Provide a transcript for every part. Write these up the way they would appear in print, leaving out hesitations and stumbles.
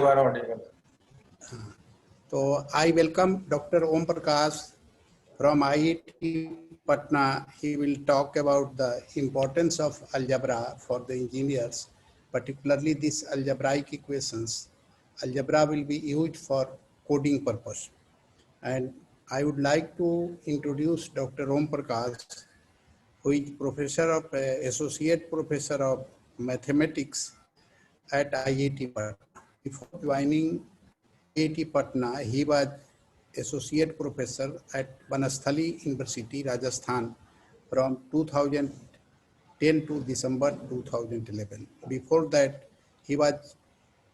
are audible. So I welcome Dr. Om Prakash from IIT Patna. He will talk about the importance of algebra for the engineers, particularly these algebraic equations. Algebra will be used for coding purpose. And I would like to introduce Dr. Om Prakash, who is associate professor of mathematics at IIT Patna. Before joining IIT Patna, he was associate professor at Banasthali University, Rajasthan from 2010 to December 2011. Before that, he was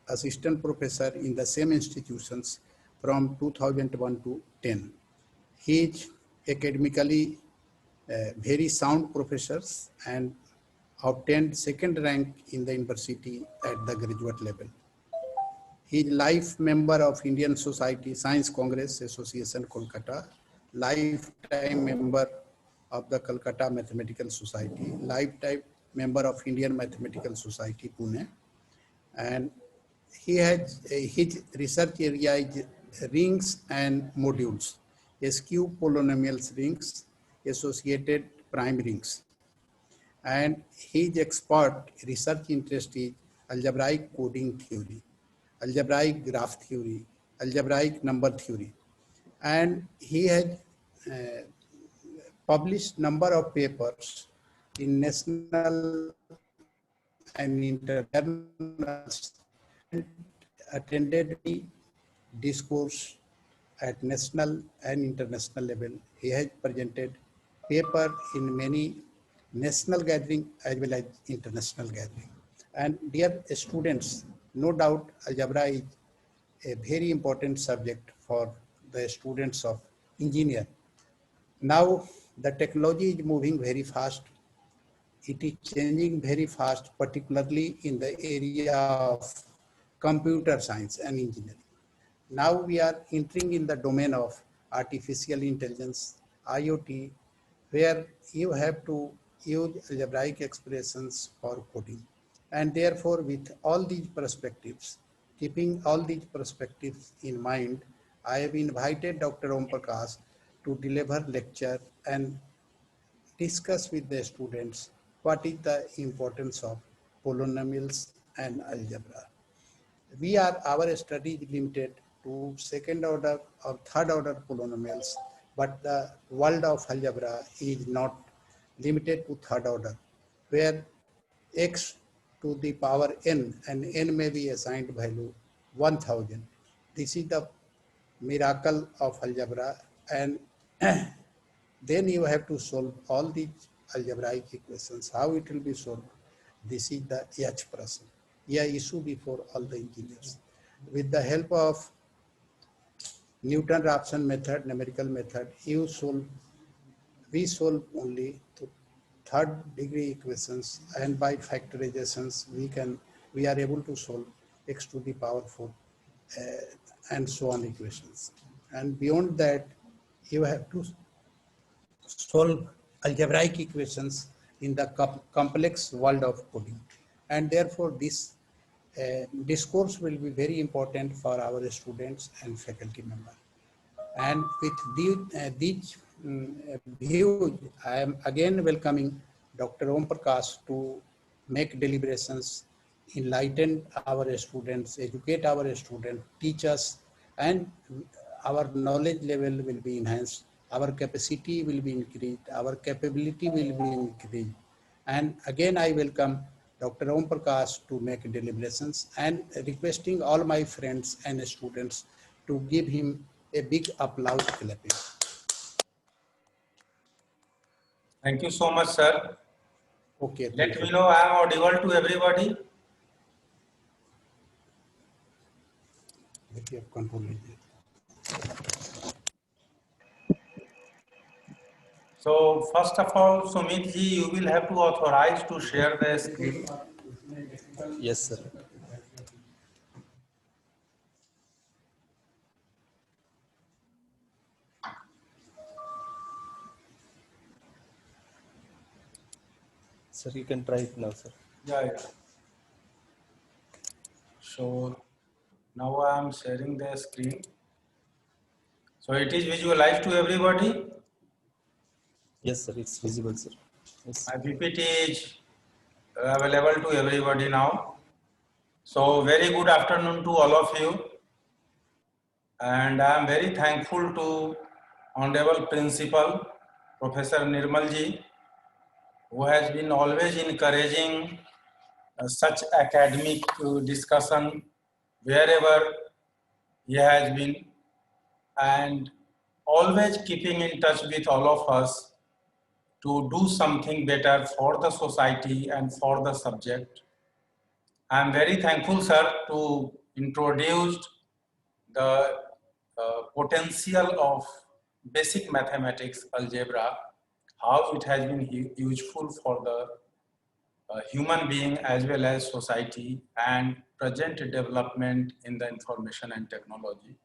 assistant professor in the same institutions from 2001 to 10. He is academically very sound professors and obtained second rank in the university at the graduate level. He is life member of Indian Society Science Congress Association Kolkata, lifetime member of the Calcutta Mathematical Society, lifetime member of Indian Mathematical Society Pune, and he has his research area is rings and modules, SQ polynomials rings, associated prime rings, and his expert research interest is algebraic coding theory, algebraic graph theory, algebraic number theory, and he has uh, published number of papers in national and international journals and attended many discourse at national and international level. He has presented paper in many national gathering as well as international gathering. And dear students, no doubt algebra is a very important subject for the students of engineer. Now the technology is moving very fast. It is changing very fast, particularly in the area of computer science and engineering. Now we are entering in the domain of artificial intelligence, IoT, where you have to use algebraic expressions for coding. And therefore, with all these perspectives, keeping all these perspectives in mind, I have invited Dr. Om Prakash to deliver lecture and discuss with the students what is the importance of polynomials and algebra. Our study is limited to second order or third order polynomials, but the world of algebra is not limited to third order, where x to the power n and n may be assigned value 1000. This is the miracle of algebra, and then you have to solve all these algebraic equations. How it will be solved? This is the H person. Yeah, issue before all the engineers. With the help of Newton-Raphson method, numerical method, we solve only to third degree equations, and by factorizations we are able to solve x to the power 4 and so on equations. And beyond that, you have to solve algebraic equations in the complex world of coding. And therefore, this discourse will be very important for our students and faculty members. And with these views, I am again welcoming Dr. Om Prakash to make deliberations, enlighten our students, educate our students, teach us, and our knowledge level will be enhanced, our capacity will be increased, our capability will be increased. And again, I welcome Dr. Om Prakash to make deliberations and requesting all my friends and students to give him a big applause clapping. Thank you so much, sir. Okay. Let me know I am audible to everybody. So first of all, Sumit ji, you will have to authorize to share the screen. Yes, sir. Sir, you can try it now, sir. Yeah. Sure. Now I am sharing the screen. So it is visualized to everybody. Yes, sir. It's visible, sir. Yes. My PPT is available to everybody now. So very good afternoon to all of you. And I am very thankful to Honorable Principal, Professor Nirmal ji, who has been always encouraging such academic discussion wherever he has been, and always keeping in touch with all of us to do something better for the society and for the subject. I am very thankful, sir, to introduce the potential of basic mathematics, algebra, how it has been useful for the human being as well as society and present development in the information and technology.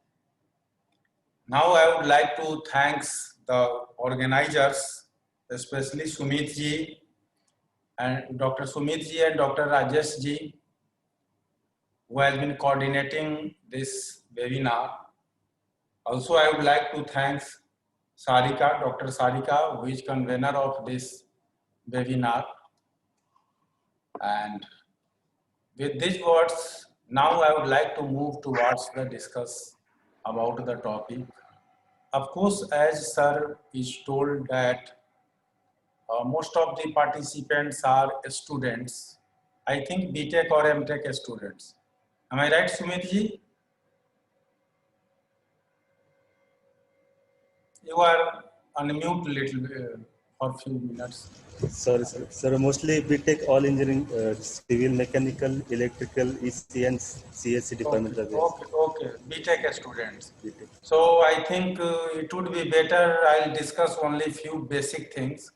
Now I would like to thank the organizers, especially Sumit ji and Dr. Sumit ji and Dr. Rajesh ji, who has been coordinating this webinar. Also, I would like to thank Sarika, Dr. Sarika, who is convener of this webinar. And with these words, now I would like to move towards the discuss about the topic. Of course, as sir is told that most of the participants are students. I think BTech or MTech students. Am I right, Sumit ji? You are unmute little for few minutes. Sorry, sir. Sir, mostly we take all engineering, civil, mechanical, electrical, EC and CSC department are there. Okay. BTech students. BTech. So I think it would be better I'll discuss only few basic things.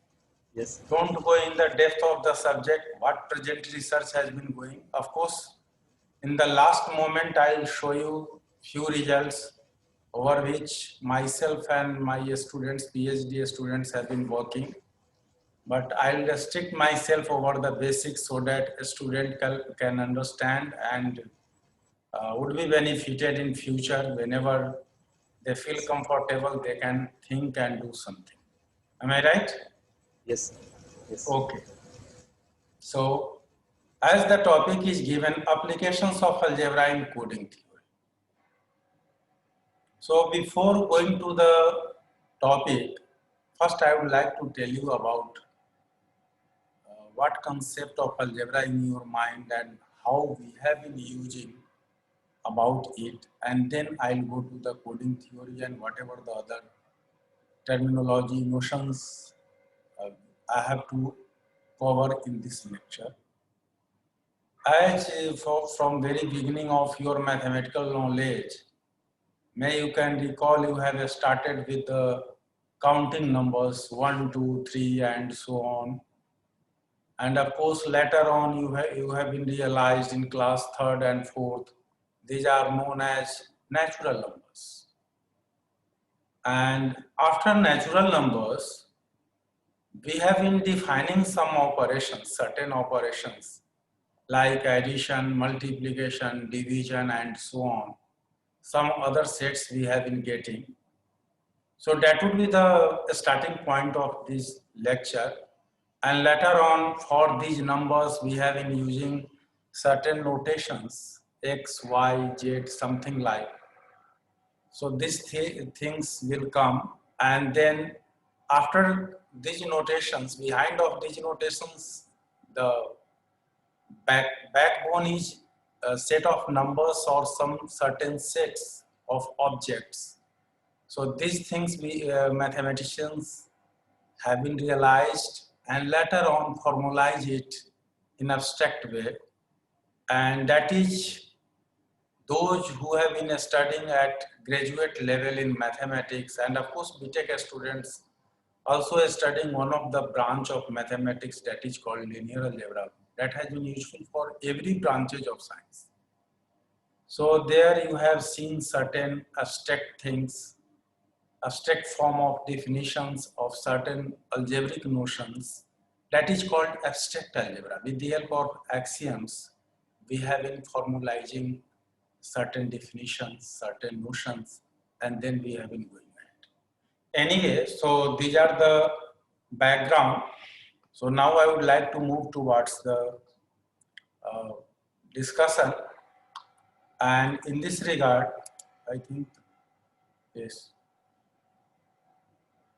Yes. Don't go in the depth of the subject, what present research has been going. Of course, in the last moment, I'll show you few results over which myself and my students, PhD students have been working. But I'll restrict myself over the basics so that a student can understand and would be benefited in future. Whenever they feel comfortable, they can think and do something. Am I right? Yes. Yes. Okay. So, as the topic is given, applications of algebra in coding theory. So, before going to the topic, first I would like to tell you about what concept of algebra in your mind and how we have been using about it, and then I'll go to the coding theory and whatever the other terminology, notions I have to cover in this lecture. As from very beginning of your mathematical knowledge, may you can recall you have started with the counting numbers 1, 2, 3 and so on. And of course later on you have been realized in class 3rd and 4th, these are known as natural numbers. And after natural numbers, we have been defining some operations, certain operations like addition, multiplication, division, and so on. Some other sets we have been getting. So that would be the starting point of this lecture. And later on, for these numbers, we have been using certain notations, X, Y, Z, something like. So these things will come, and then after these notations, behind of these notations, the backbone is a set of numbers or some certain sets of objects. So these things we mathematicians have been realized and later on formalize it in abstract way, and that is those who have been studying at graduate level in mathematics, and of course BTech students also studying one of the branch of mathematics that is called linear algebra, that has been useful for every branches of science. So there you have seen certain abstract things, abstract form of definitions of certain algebraic notions, that is called abstract algebra. With the help of axioms, we have been formalizing certain definitions, certain notions, and then we have been going ahead. Anyway, so these are the background. So now I would like to move towards the discussion, and in this regard, I think, yes,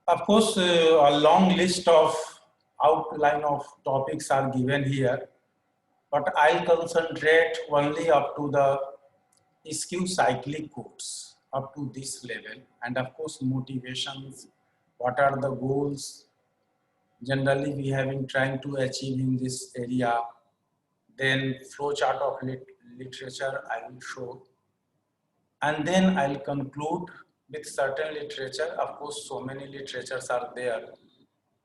of course, a long list of outline of topics are given here, but I'll concentrate only up to the skew cyclic codes up to this level, and of course motivations, what are the goals generally we have been trying to achieve in this area, then flow chart of literature I will show, and then I'll conclude with certain literature. Of course, so many literatures are there,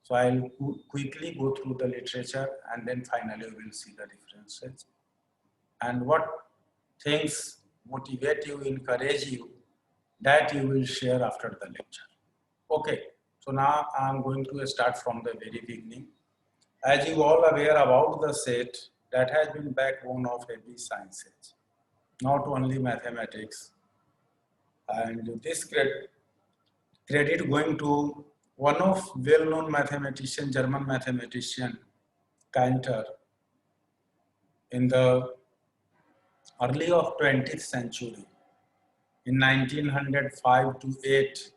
so I'll quickly go through the literature, and then finally we will see the differences and what things motivate you, encourage you, that you will share after the lecture. Okay, so now I'm going to start from the very beginning. As you all aware about the set, that has been backbone of every sciences, not only mathematics. And this credit going to one of well-known mathematician, German mathematician, Cantor, in the early of 20th century. In 1905 to 8,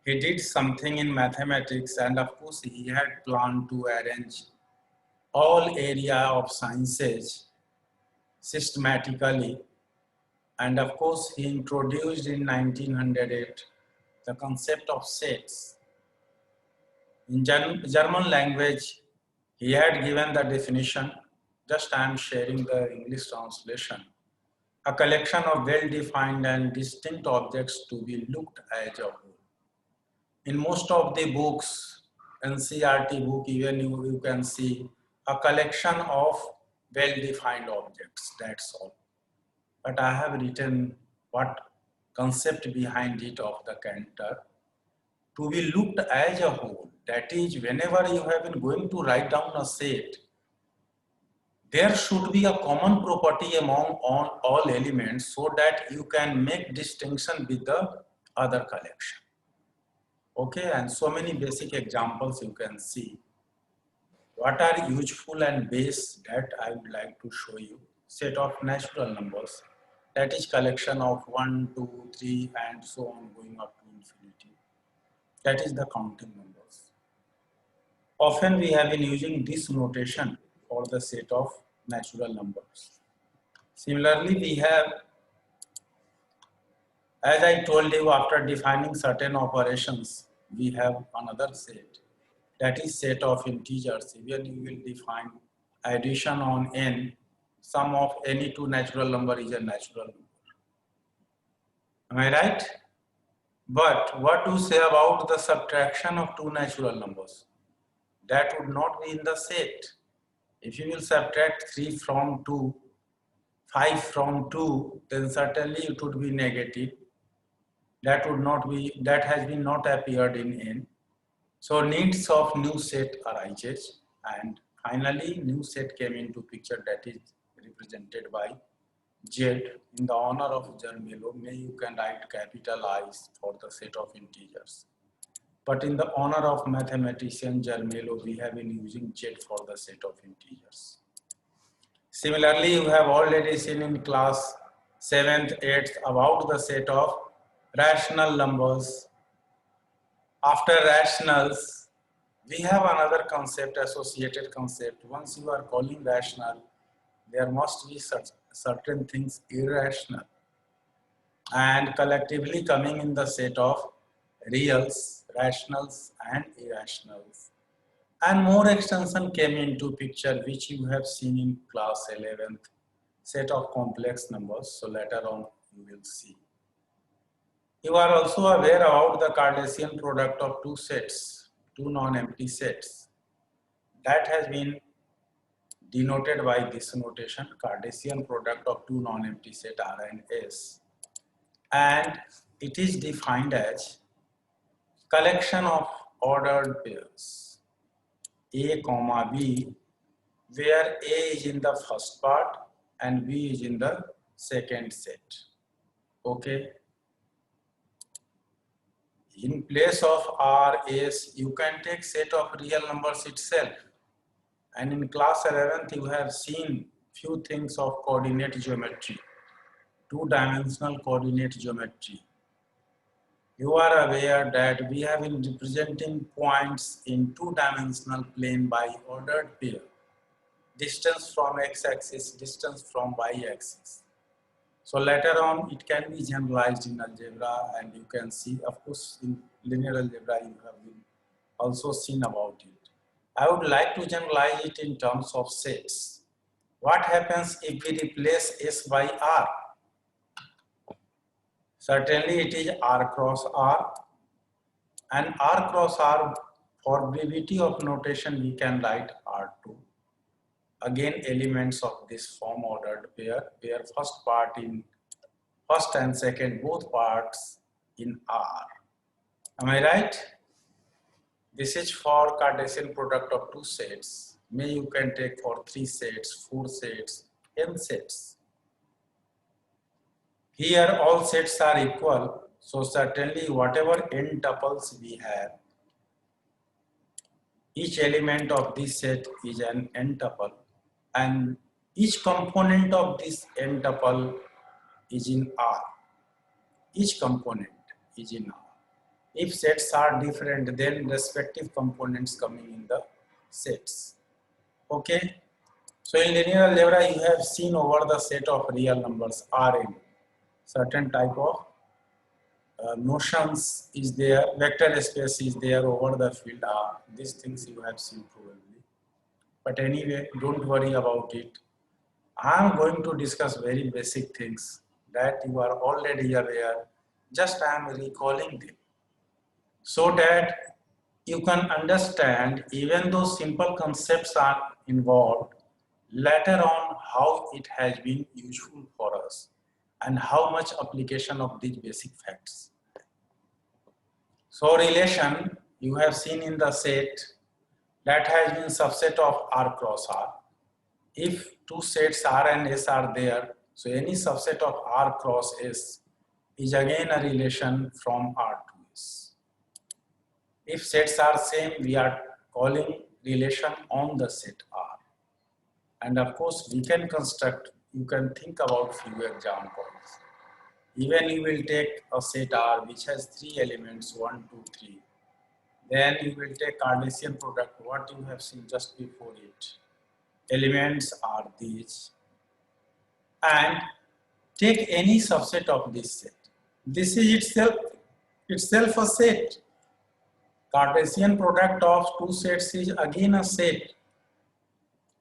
he did something in mathematics, and of course he had planned to arrange all area of sciences systematically, and of course he introduced in 1908 the concept of sets. In German language, he had given the definition, just I am sharing the English translation: a collection of well-defined and distinct objects to be looked as a whole. In most of the books, NCERT book, even you can see a collection of well-defined objects, that's all. But I have written what concept behind it of the Cantor, to be looked as a whole. That is, whenever you have been going to write down a set, there should be a common property among all elements so that you can make distinction with the other collection. Okay, and so many basic examples you can see. What are useful and base, that I would like to show you. Set of natural numbers, that is collection of 1, 2, 3 and so on going up to infinity. That is the counting numbers. Often we have been using this notation for the set of natural numbers. Similarly, we have, as I told you, after defining certain operations, we have another set, that is set of integers. Even you will define addition on n, sum of any two natural number is a natural number. Am I right? But what to say about the subtraction of two natural numbers? That would not be in the set. If you will subtract 3 from 2, 5 from 2, then certainly it would be negative. That would not be, that has been not appeared in n. So needs of new set arises, and finally new set came into picture, that is represented by Z. In the honor of Zermelo, may you can write capital I's for the set of integers. But in the honor of mathematician Zermelo, we have been using Z for the set of integers. Similarly, you have already seen in class 7th, 8th about the set of rational numbers. After rationals, we have another concept, associated concept. Once you are calling rational, there must be certain things irrational, and collectively coming in the set of reals, rationals and irrationals. And more extension came into picture, which you have seen in class 11th, set of complex numbers. So later on you will see. You are also aware about the Cartesian product of two sets, two non-empty sets. That has been denoted by this notation, Cartesian product of two non-empty sets R and S. And it is defined as collection of ordered pairs, A comma B, where A is in the first part and B is in the second set. Okay. In place of R, S, you can take set of real numbers itself. And in class 11th, you have seen few things of coordinate geometry, two-dimensional coordinate geometry. You are aware that we have been representing points in two-dimensional plane by ordered pair. Distance from x-axis, distance from y-axis. So later on, it can be generalized in algebra, and you can see, of course, in linear algebra, you have been also seen about it. I would like to generalize it in terms of sets. What happens if we replace S by R? Certainly it is R cross R, and R cross R, for brevity of notation, we can write R2. Again, elements of this form ordered pair, where first part in first and second, both parts in R. Am I right? This is for Cartesian product of two sets. May you can take for 3 sets, 4 sets, n sets. Here all sets are equal, so certainly whatever n tuples we have, each element of this set is an n tuple, and each component of this n tuple is in R. Each component is in R. If sets are different, then respective components coming in the sets. Okay. So in linear algebra, you have seen over the set of real numbers Rn. Certain type of notions is there, vector space is there over the field R. These things you have seen probably. But anyway, don't worry about it. I am going to discuss very basic things that you are already aware. Just I am recalling them, so that you can understand, even though simple concepts are involved, later on how it has been useful for us and how much application of these basic facts. So relation you have seen in the set that has been subset of R cross R. If two sets R and S are there, so any subset of R cross S is again a relation from R to S. If sets are same, we are calling relation on the set R. And of course, we can construct, you can think about few examples. Even you will take a set R which has 3 elements, 1, 2, 3. Then you will take Cartesian product, what you have seen just before it. Elements are these. And take any subset of this set. This is itself a set. Cartesian product of two sets is again a set.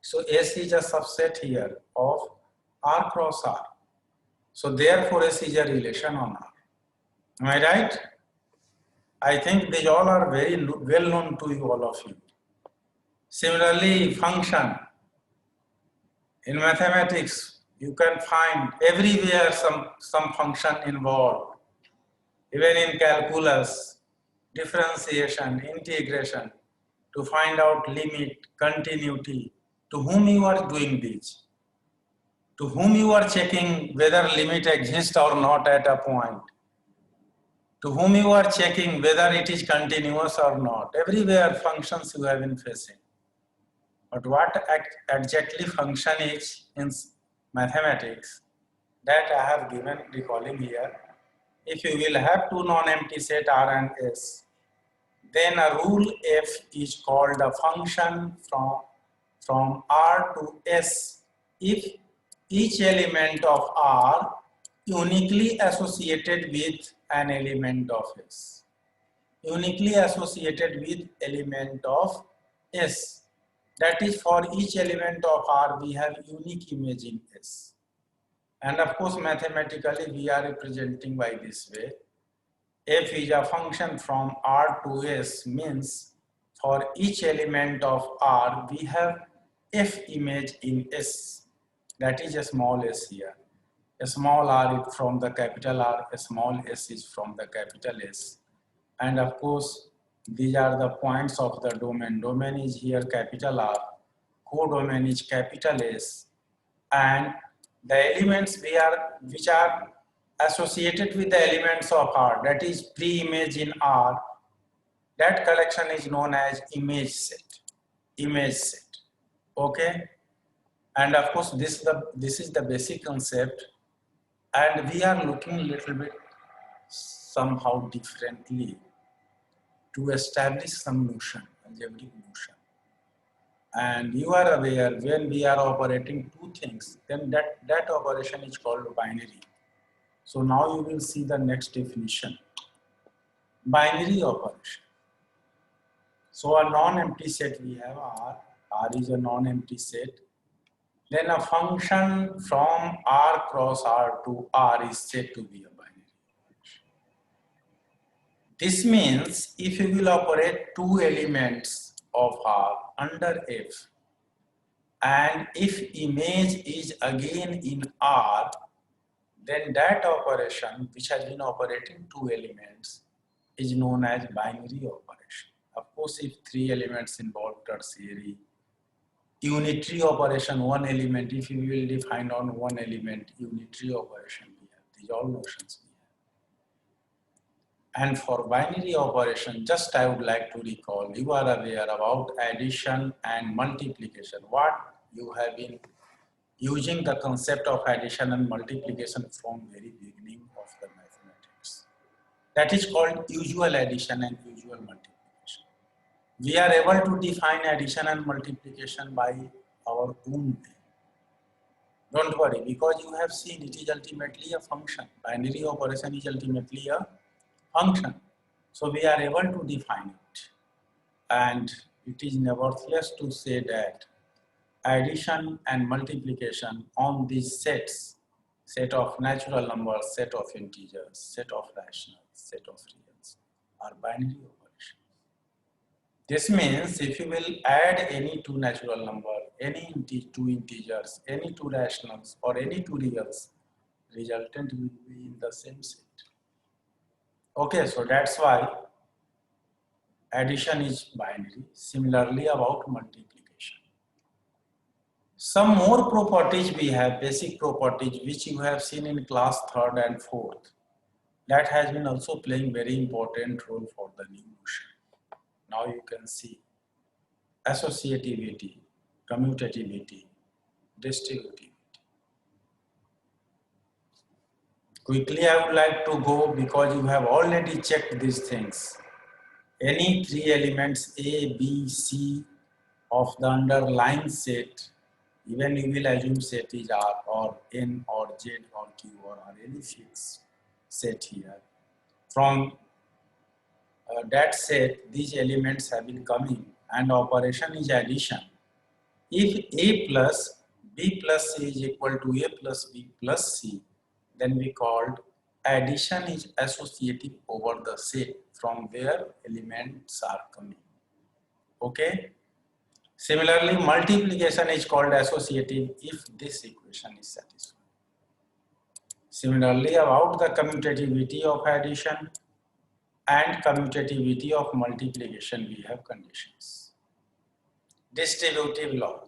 So S is a subset here of R cross R. So therefore S is a relation on R. Am I right? I think these all are very well known to you, all of you. Similarly, function. In mathematics, you can find everywhere some function involved. Even in calculus, differentiation, integration, to find out limit, continuity, to whom you are doing this, to whom you are checking whether limit exists or not at a point, to whom you are checking whether it is continuous or not. Everywhere functions you have been facing. But what exactly function is in mathematics, that I have given recalling here. If you will have two non-empty set R and S, then a rule F is called a function from R to S if each element of R uniquely associated with an element of S. Uniquely associated with element of S. That is, for each element of R, we have unique image in S. And of course, mathematically, we are representing by this way. F is a function from R to S, means for each element of R, we have F image in S. That is a small s here. A small r is from the capital R, a small s is from the capital S. And of course, these are the points of the domain. Domain is here capital R, codomain is capital S, and the elements which are associated with the elements of R, that is pre-image in R, that collection is known as image set. Image set. Okay? And of course, this is the basic concept, and we are looking a little bit somehow differently to establish some notion, algebraic notion. And you are aware when we are operating two things, then that operation is called binary. So now you will see the next definition. Binary operation. So a non-empty set we have R. R is a non-empty set. Then a function from R cross R to R is said to be a binary operation. This means if you will operate two elements of R under F, and if image is again in R, then that operation which has been operating two elements is known as binary operation. Of course, if three elements involve tertiary, unitary operation, one element, if you will define on one element, unitary operation we have. These all notions we have. And for binary operation, just I would like to recall, you are aware about addition and multiplication. What you have been using the concept of addition and multiplication from very beginning of the mathematics. That is called usual addition and usual multiplication. We are able to define addition and multiplication by our own way. Don't worry, because you have seen it is ultimately a function. Binary operation is ultimately a function. So we are able to define it. And it is nevertheless to say that addition and multiplication on these sets, set of natural numbers, set of integers, set of rationals, set of reals, are binary operations. This means if you will add any two natural number, any two integers, any two rationals, or any two reals, resultant will be in the same set. Okay, so that's why addition is binary. Similarly about multiplication. Some more properties we have, basic properties, which you have seen in class 3rd and 4th. That has been also playing very important role for the new notion. Now you can see associativity, commutativity, distributivity. Quickly I would like to go because you have already checked these things. Any three elements A, B, C of the underlying set, even you will assume set is R or N or Z or Q or R, any fixed set here. From that set, these elements have been coming and operation is addition. If A plus B plus C is equal to A plus B plus C, then we called addition is associative over the set from where elements are coming. Okay. Similarly, multiplication is called associative if this equation is satisfied. Similarly, about the commutativity of addition and commutativity of multiplication, we have conditions. Distributive law.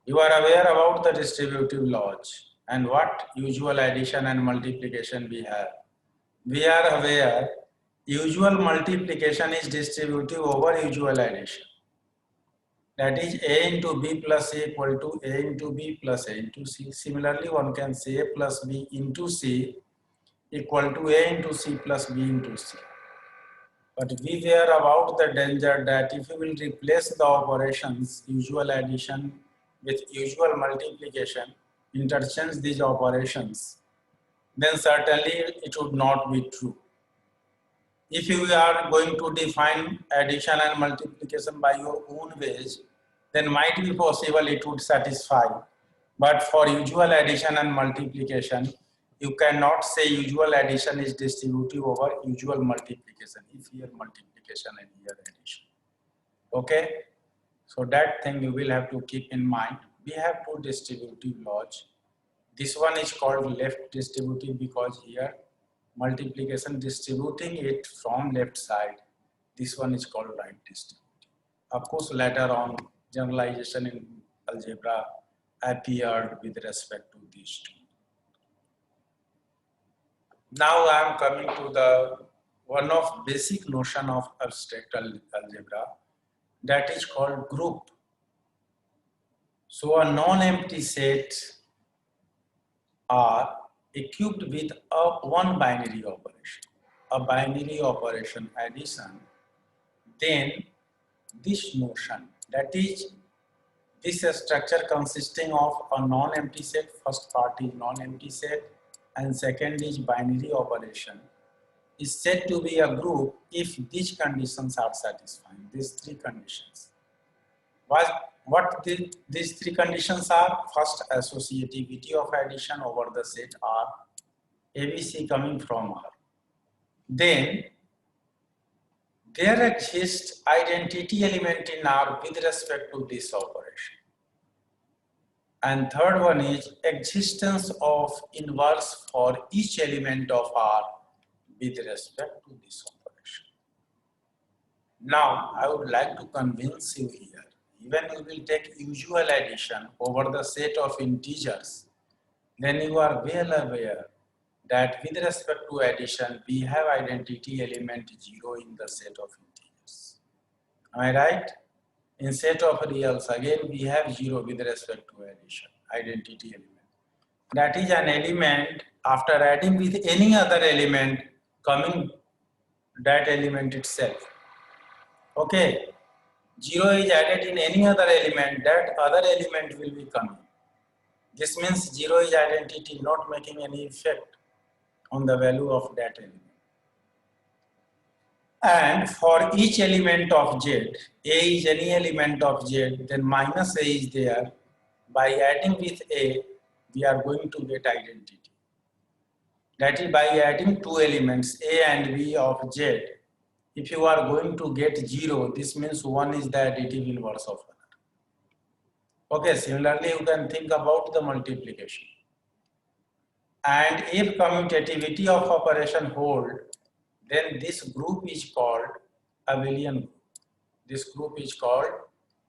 You are aware about the distributive laws and what usual addition and multiplication we have. We are aware usual multiplication is distributive over usual addition. That is A into B plus A equal to A into B plus A into C. Similarly, one can say A plus B into C equal to A into C plus B into C. But beware about the danger that if you will replace the operations usual addition with usual multiplication, interchange these operations, then certainly it would not be true. If you are going to define addition and multiplication by your own ways, then might be possible it would satisfy. But for usual addition and multiplication, you cannot say usual addition is distributive over usual multiplication, if here multiplication and here addition. Okay, so that thing you will have to keep in mind. We have two distributive laws. This one is called left distributive because here multiplication distributing it from left side. This one is called right distributive. Of course, later on generalization in algebra appeared with respect to these two. Now I am coming to the one of basic notion of abstract algebra, that is called group. So a non-empty set are equipped with one binary operation, a binary operation addition. Then this notion, that is this structure consisting of a non-empty set, first part is non-empty set and second is binary operation, is said to be a group if these conditions are satisfied, these three conditions. These three conditions are: first, associativity of addition over the set R, ABC coming from R. Then there exists identity element in R with respect to this operation. And third one is existence of inverse for each element of R with respect to this operation. Now, I would like to convince you here, even you will take usual addition over the set of integers, then you are well aware that with respect to addition, we have identity element 0 in the set of integers. Am I right? In set of reals, again, we have 0 with respect to addition, identity element. That is an element after adding with any other element coming that element itself. Okay, 0 is added in any other element, that other element will be coming. This means 0 is identity not making any effect on the value of that element. And for each element of Z, A is any element of Z, then minus A is there. By adding with A, we are going to get identity. That is, by adding two elements, A and B of Z, if you are going to get 0, this means 1 is the additive inverse of another. Okay, similarly, you can think about the multiplication. And if commutativity of operation hold, then this group is called abelian group. This group is called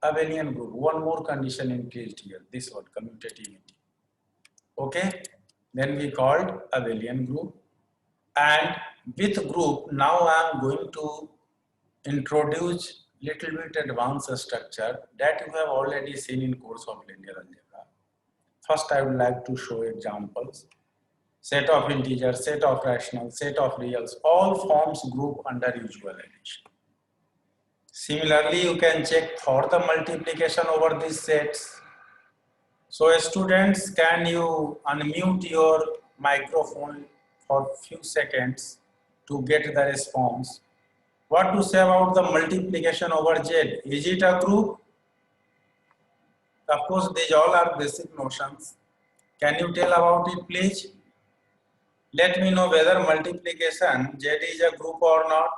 abelian group. One more condition increased here, this one, commutativity. Okay, then we called abelian group. And with group, now I am going to introduce little bit advanced structure that you have already seen in course of linear algebra. First, I would like to show examples. Set of integers, set of rationals, set of reals, all forms group under usual addition. Similarly, you can check for the multiplication over these sets. So students, can you unmute your microphone for few seconds to get the response? What to say about the multiplication over Z? Is it a group? Of course, these all are basic notions. Can you tell about it, please? Let me know whether multiplication Z is a group or not.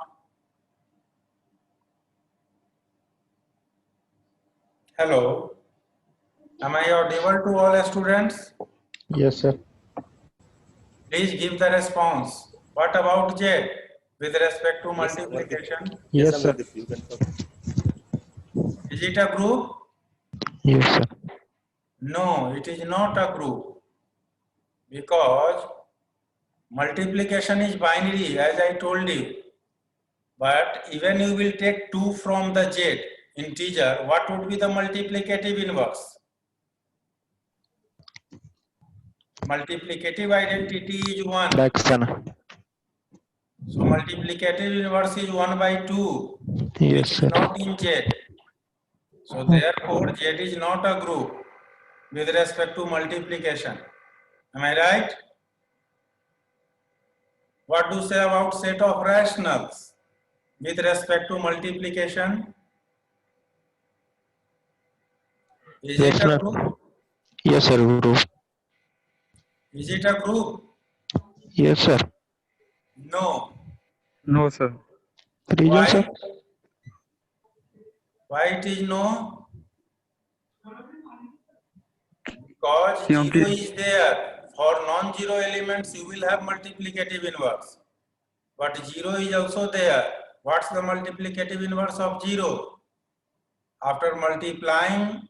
Hello. Am I audible to all students? Yes, sir. Please give the response. What about Z with respect to multiplication? Yes, sir. You can talk. Is it a group? Yes, sir. No, it is not a group, because multiplication is binary, as I told you. But even you will take 2 from the Z integer, what would be the multiplicative inverse? Multiplicative identity is 1. Fraction. So multiplicative inverse is 1 by 2. Yes, Which sir. is not in Z. So therefore Z is not a group with respect to multiplication. Am I right? What do you say about set of rationals with respect to multiplication? Is Yes, it a sir. group? Yes, sir. Group. Is it a group? Yes, sir. No. No, sir. Reason, sir? Why? Why it is no? Because 0 is there. For non-zero elements, you will have multiplicative inverse. But 0 is also there. What's the multiplicative inverse of 0? After multiplying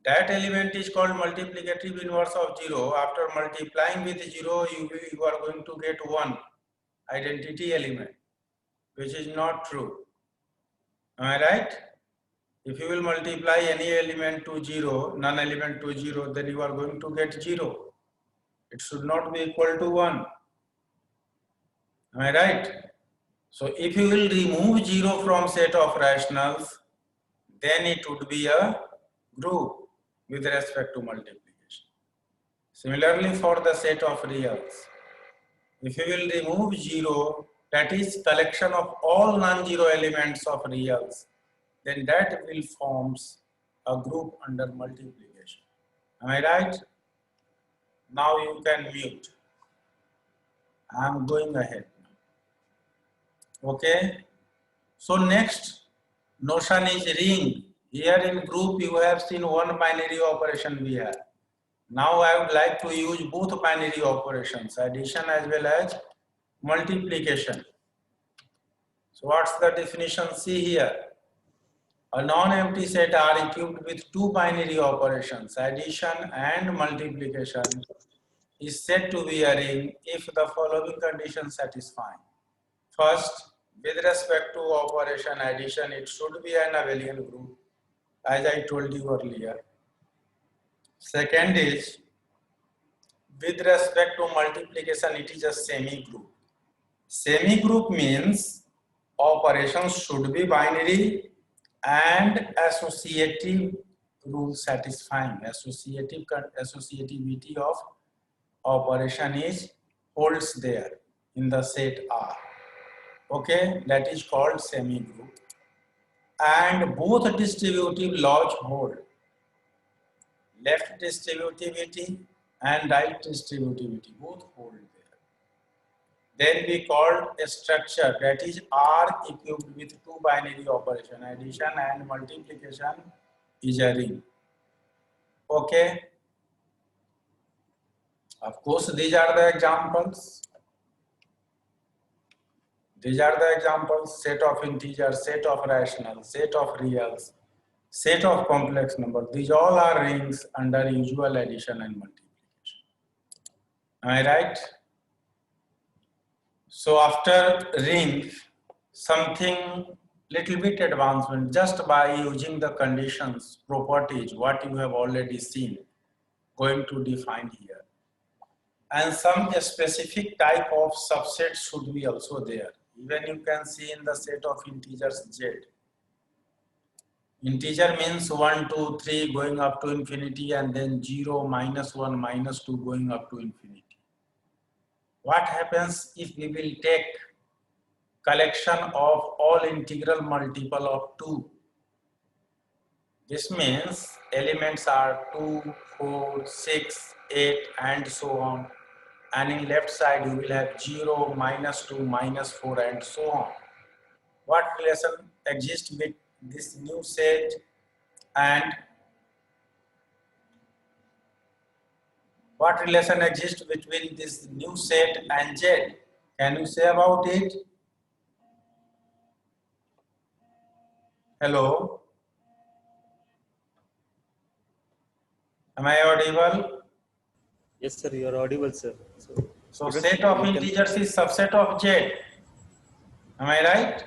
That element is called multiplicative inverse of 0. After multiplying with 0, you are going to get 1 identity element, which is not true. Am I right? If you will multiply any element to 0, non-element to 0, then you are going to get 0. It should not be equal to 1. Am I right? So if you will remove 0 from set of rationals, then it would be a group with respect to multiplication. Similarly, for the set of reals, if you will remove 0, that is collection of all non-zero elements of reals, then that will forms a group under multiplication. Am I right? Now you can mute. I am going ahead now. Okay. So next notion is ring. Here in group you have seen one binary operation we have. Now I would like to use both binary operations, addition as well as multiplication. So what's the definition? See here. A non-empty set are equipped with two binary operations, addition and multiplication, is said to be a ring if the following conditions satisfy. First, with respect to operation addition, it should be an abelian group, as I told you earlier. Second is, with respect to multiplication, it is a semi-group. Semi-group means operations should be binary and associative rule satisfying. Associativity of operation is holds there in the set R. Okay, that is called semi-group. And both distributive laws hold. Left distributivity and right distributivity both hold there. Then we called a structure that is R equipped with two binary operation, addition and multiplication is a ring. Okay. Of course, these are the examples. These are the examples: set of integers, set of rationals, set of reals, set of complex numbers. These all are rings under usual addition and multiplication. Am I right? So after ring, something little bit advancement just by using the conditions, properties, what you have already seen, going to define here. And some specific type of subset should be also there. Even you can see in the set of integers Z. Integer means 1, 2, 3 going up to infinity, and then 0, -1, -2 going up to infinity. What happens if we will take collection of all integral multiple of 2? This means elements are 2, 4, 6, 8 and so on. And in left side you will have 0, -2, -4 and so on. What relation exists with this new set and what relation exists between this new set and Z? Can you say about it? Hello? Am I audible? Yes, sir, you are audible, sir. So set of integers is subset of Z. Am I right?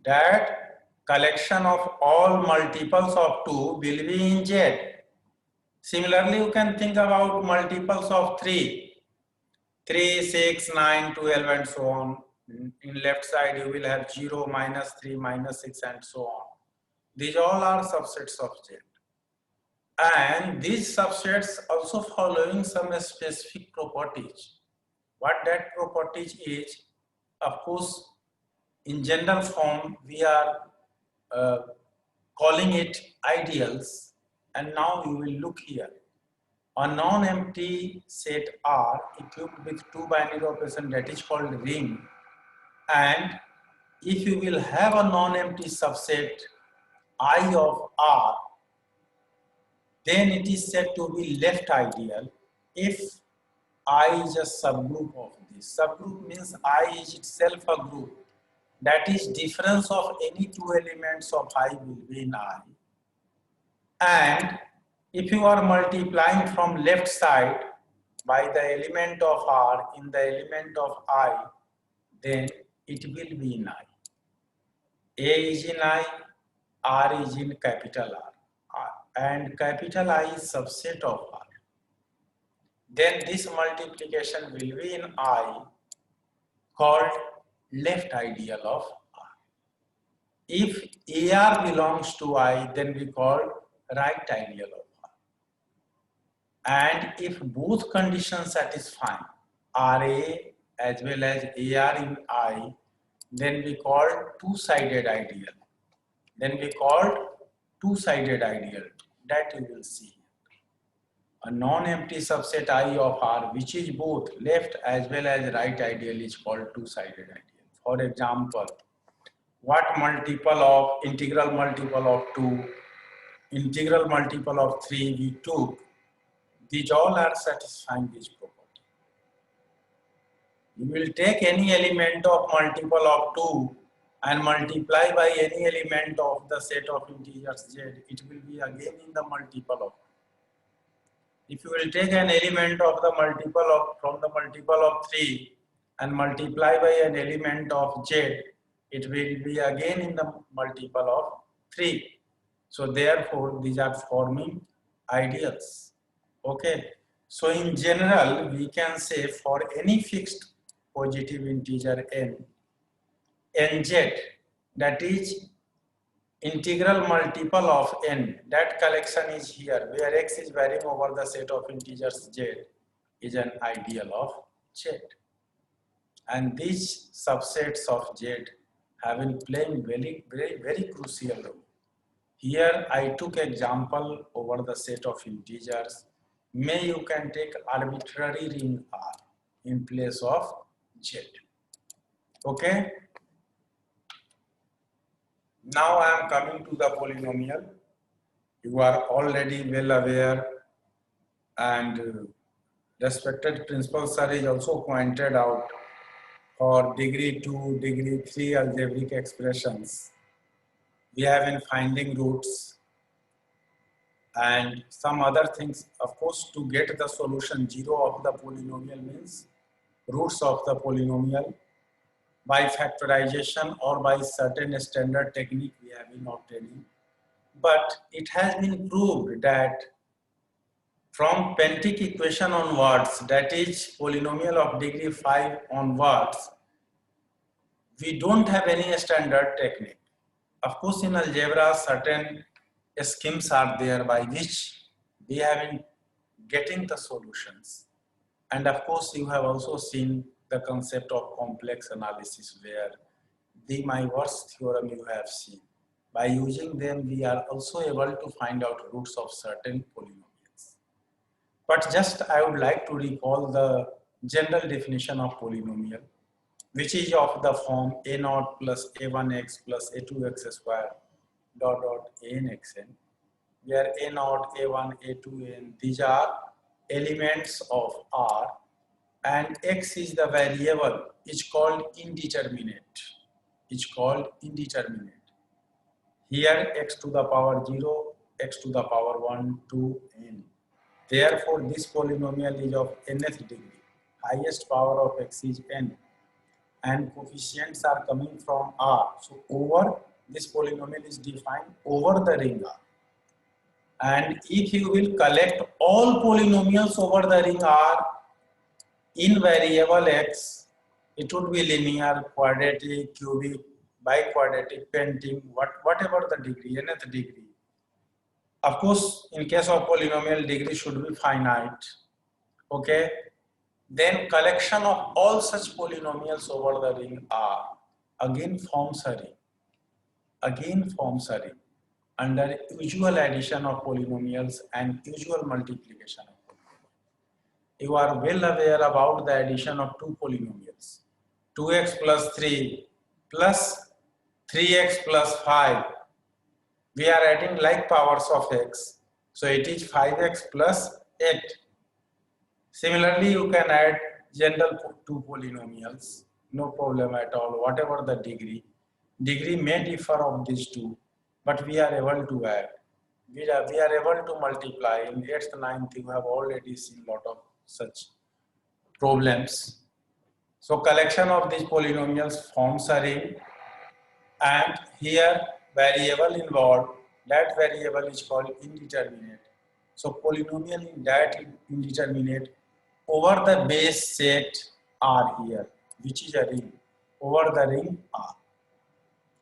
That collection of all multiples of 2 will be in Z. Similarly, you can think about multiples of 3. 3, 6, 9, 12 and so on. In left side you will have 0, -3, -6 and so on. These all are subsets of Z. And these subsets also following some specific properties. What that properties is, of course, in general form we are calling it ideals, and now you will look here. A non-empty set R equipped with two binary operation, that is called ring, and if you will have a non-empty subset I of R, then it is said to be left ideal if I is a subgroup of this. Subgroup means I is itself a group. That is, difference of any two elements of I will be in I. And if you are multiplying from left side by the element of r in the element of I, then it will be in I. A is in I, R is in capital R, and capital I is subset of R. Then this multiplication will be in I, called left ideal of R. If AR belongs to I, then we call right ideal of R. And if both conditions satisfy RA as well as AR in I, then we call two-sided ideal. Then we call two-sided ideal, that you will see. A non-empty subset I of R, which is both left as well as right ideal, is called two-sided ideal. For example, what multiple of integral multiple of 2, integral multiple of 3 we took, these all are satisfying this property. You will take any element of multiple of 2 and multiply by any element of the set of integers z, it will be again in the multiple of 2. If you will take an element of the multiple of from the multiple of 3 and multiply by an element of z, it will be again in the multiple of 3. So therefore, these are forming ideals. Okay. So in general, we can say for any fixed positive integer n, nz, that is integral multiple of n, that collection is here, where x is varying over the set of integers z, is an ideal of z. And these subsets of z have been playing very crucial role. Here I took example over the set of integers. May you can take arbitrary ring R in place of z. Okay. Now I am coming to the polynomial. You are already well aware, and respected principal sir is also pointed out for degree 2, degree 3 algebraic expressions. We have been finding roots and some other things. Of course, to get the solution 0 of the polynomial means roots of the polynomial by factorization or by certain standard technique we have been obtaining. But it has been proved that from Pentic equation onwards, that is polynomial of degree 5 onwards, we don't have any standard technique. Of course, in algebra, certain schemes are there by which we have been getting the solutions. And of course, you have also seen the concept of complex analysis, where the Myers theorem you have seen. By using them, we are also able to find out roots of certain polynomials. But just I would like to recall the general definition of polynomial, which is of the form a0 plus a1x plus a2x square dot dot anxn, where a0, a1, a2, n, these are elements of R, and x is the variable, is called indeterminate. It's called indeterminate. Here x to the power 0, x to the power 1, 2, n. Therefore, this polynomial is of nth degree. Highest power of x is n, and coefficients are coming from R. So over this polynomial is defined over the ring R. And if you will collect all polynomials over the ring R in variable x, it would be linear, quadratic, cubic, biquadratic, penting, whatever the degree, nth degree. Of course, in case of polynomial, degree should be finite. Okay. Then collection of all such polynomials over the ring R again forms a ring. Again forms a ring under usual addition of polynomials and usual multiplication of polynomials. You are well aware about the addition of two polynomials, 2x plus 3 plus 3x plus 5. We are adding like powers of x, so it is 5x plus 8. Similarly, you can add general two polynomials, no problem at all, whatever the degree. Degree may differ of these two, but we are able to add. we are able to multiply. In 8th, 9th, you have already seen lot of such problems. So collection of these polynomials forms a ring, and here variable involved, that variable is called indeterminate. So polynomial in that indeterminate over the base set R here, which is a ring, over the ring R.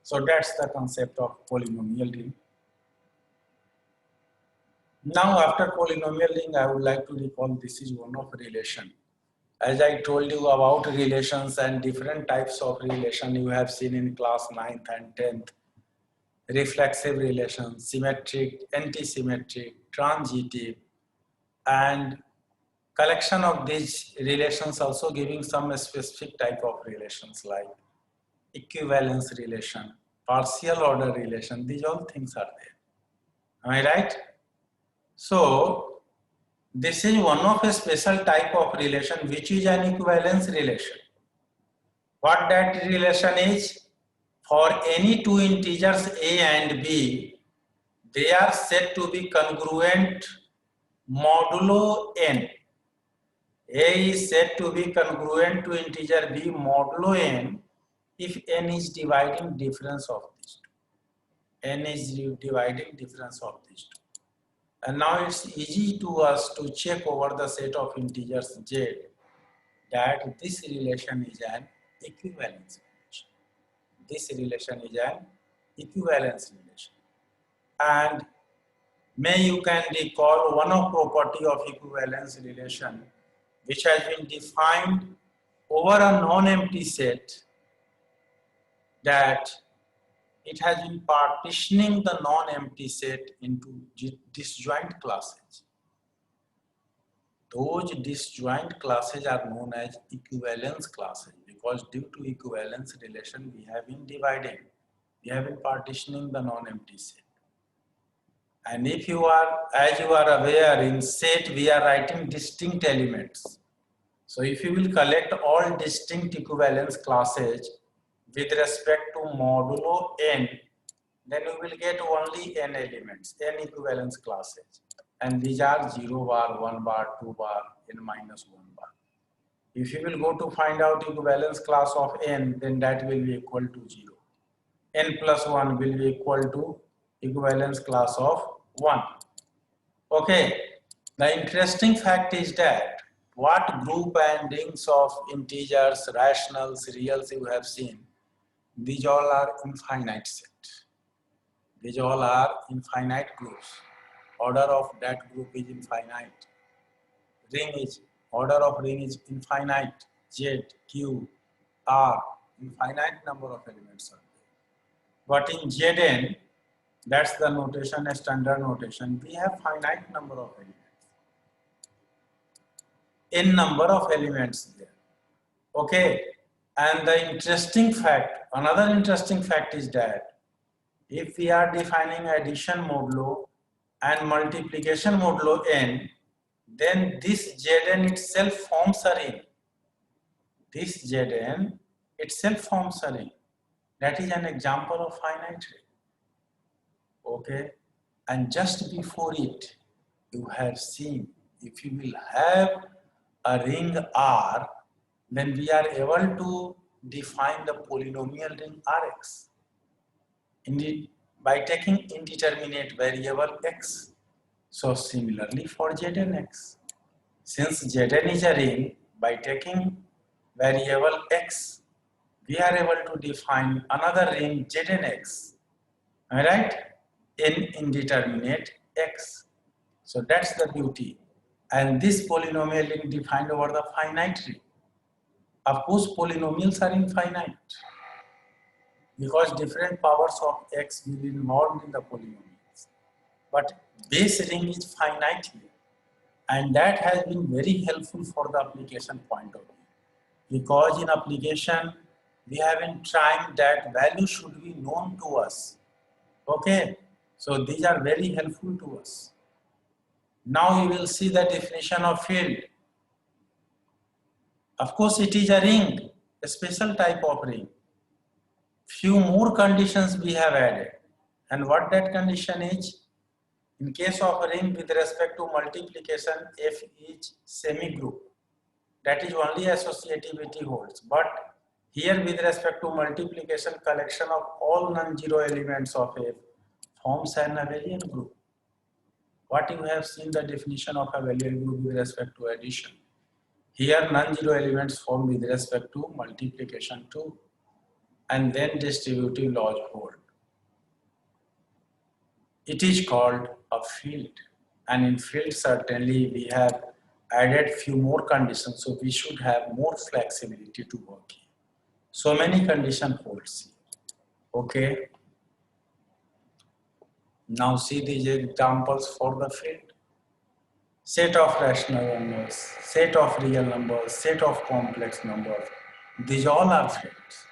So that's the concept of polynomial ring. Now after polynomial ring, I would like to recall this is one of relation. As I told you about relations and different types of relation you have seen in class 9th and 10th. Reflexive relations, symmetric, anti-symmetric, transitive, and collection of these relations also giving some specific type of relations like equivalence relation, partial order relation. These all things are there. Am I right? So this is one of a special type of relation which is an equivalence relation. What that relation is? For any two integers a and b, they are said to be congruent modulo n. A is said to be congruent to integer b modulo n if n is dividing difference of these two. N is dividing difference of these two. And now it's easy to us to check over the set of integers z that this relation is an equivalence relation. This relation is an equivalence relation. And may you can recall one of property of equivalence relation which has been defined over a non-empty set, that it has been partitioning the non-empty set into disjoint classes. Those disjoint classes are known as equivalence classes because due to equivalence relation we have been dividing, we have been partitioning the non-empty set. And if you are, as you are aware, in set we are writing distinct elements. So if you will collect all distinct equivalence classes with respect to modulo n, then you will get only n elements, n equivalence classes. And these are 0 bar, 1 bar, 2 bar, n minus 1 bar. If you will go to find out equivalence class of n, then that will be equal to 0. N plus 1 will be equal to equivalence class of 1. Okay, the interesting fact is that what group and rings of integers, rationals, reals you have seen, these all are infinite set. These all are infinite groups. Order of that group is infinite. Ring is, order of ring is infinite. Z, Q, R, infinite number of elements are there. But in Zn, that's the notation, a standard notation, we have finite number of elements. N number of elements there. Okay, and the interesting fact, another interesting fact is that if we are defining addition modulo and multiplication modulo n, then this Zn itself forms a ring. This Zn itself forms a ring. That is an example of finite ring. Okay, and just before it, you have seen, if you will have a ring R, then we are able to define the polynomial ring Rx. Indeed, by taking indeterminate variable x. So similarly for Znx, since Zn is a ring, by taking variable x, we are able to define another ring Znx. Am I right? In indeterminate x. So that's the beauty. And this polynomial ring defined over the finite ring. Of course, polynomials are infinite because different powers of x will be involved in the polynomials. But base ring is finite here. And that has been very helpful for the application point of view. Because in application, we have been trying that value should be known to us. Okay, so these are very helpful to us. Now you will see the definition of field. Of course, it is a ring, a special type of ring. Few more conditions we have added. And what that condition is? In case of a ring with respect to multiplication, F is semi-group. That is only associativity holds. But here with respect to multiplication, collection of all non-zero elements of F forms an abelian group. What you have seen the definition of abelian group with respect to addition. Here non-zero elements form with respect to multiplication too. And then distributive laws hold. It is called a field, and in field certainly we have added few more conditions, so we should have more flexibility to work here. So many condition holds here. Okay. Now see these examples for the field. Set of rational numbers, set of real numbers, set of complex numbers. These all are fields.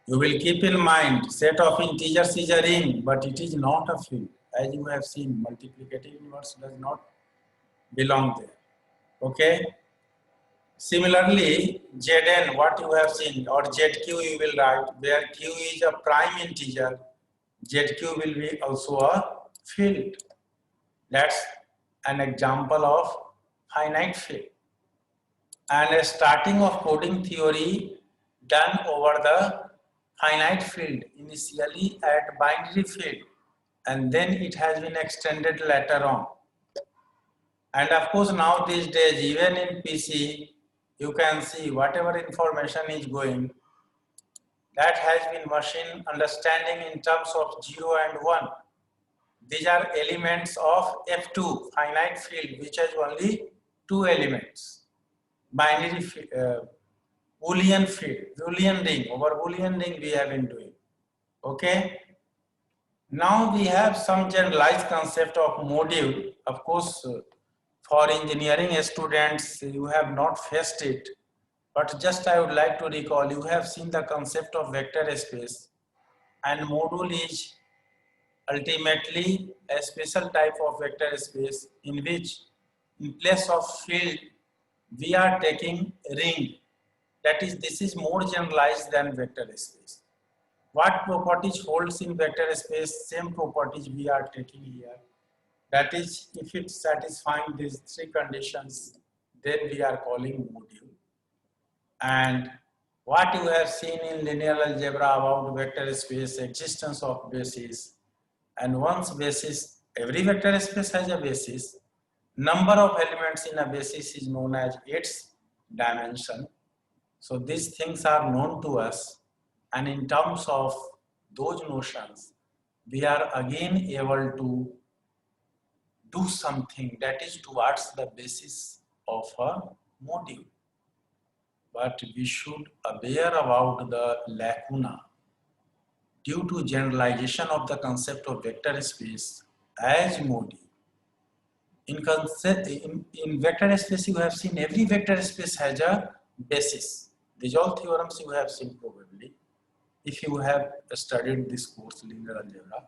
You will keep in mind set of integers is a ring, but it is not a field. As you have seen, multiplicative inverse does not belong there. Okay. Similarly, Zn, what you have seen, or Zq you will write, where q is a prime integer, Zq will be also a field. That's an example of finite field. And a starting of coding theory done over the finite field, initially at binary field, and then it has been extended later on. And of course now these days, even in PC, you can see whatever information is going, that has been machine understanding in terms of 0 and 1. These are elements of F2, finite field, which has only 2 elements. Binary Boolean field, Boolean ring, over Boolean ring we have been doing. Okay. Now we have some generalized concept of module. Of course, for engineering students, you have not faced it, but just I would like to recall, you have seen the concept of vector space, and module is ultimately a special type of vector space in which in place of field, we are taking ring. That is, this is more generalized than vector space. What properties holds in vector space? Same properties we are taking here. That is, if it's satisfying these 3 conditions, then we are calling module. And what you have seen in linear algebra about vector space, existence of basis, and once basis, every vector space has a basis. Number of elements in a basis is known as its dimension. So these things are known to us, and in terms of those notions, we are again able to do something that is towards the basis of a module. But we should aware about the lacuna due to generalization of the concept of vector space as module. In vector space, you have seen every vector space has a basis. These all theorems you have seen probably if you have studied this course, linear algebra.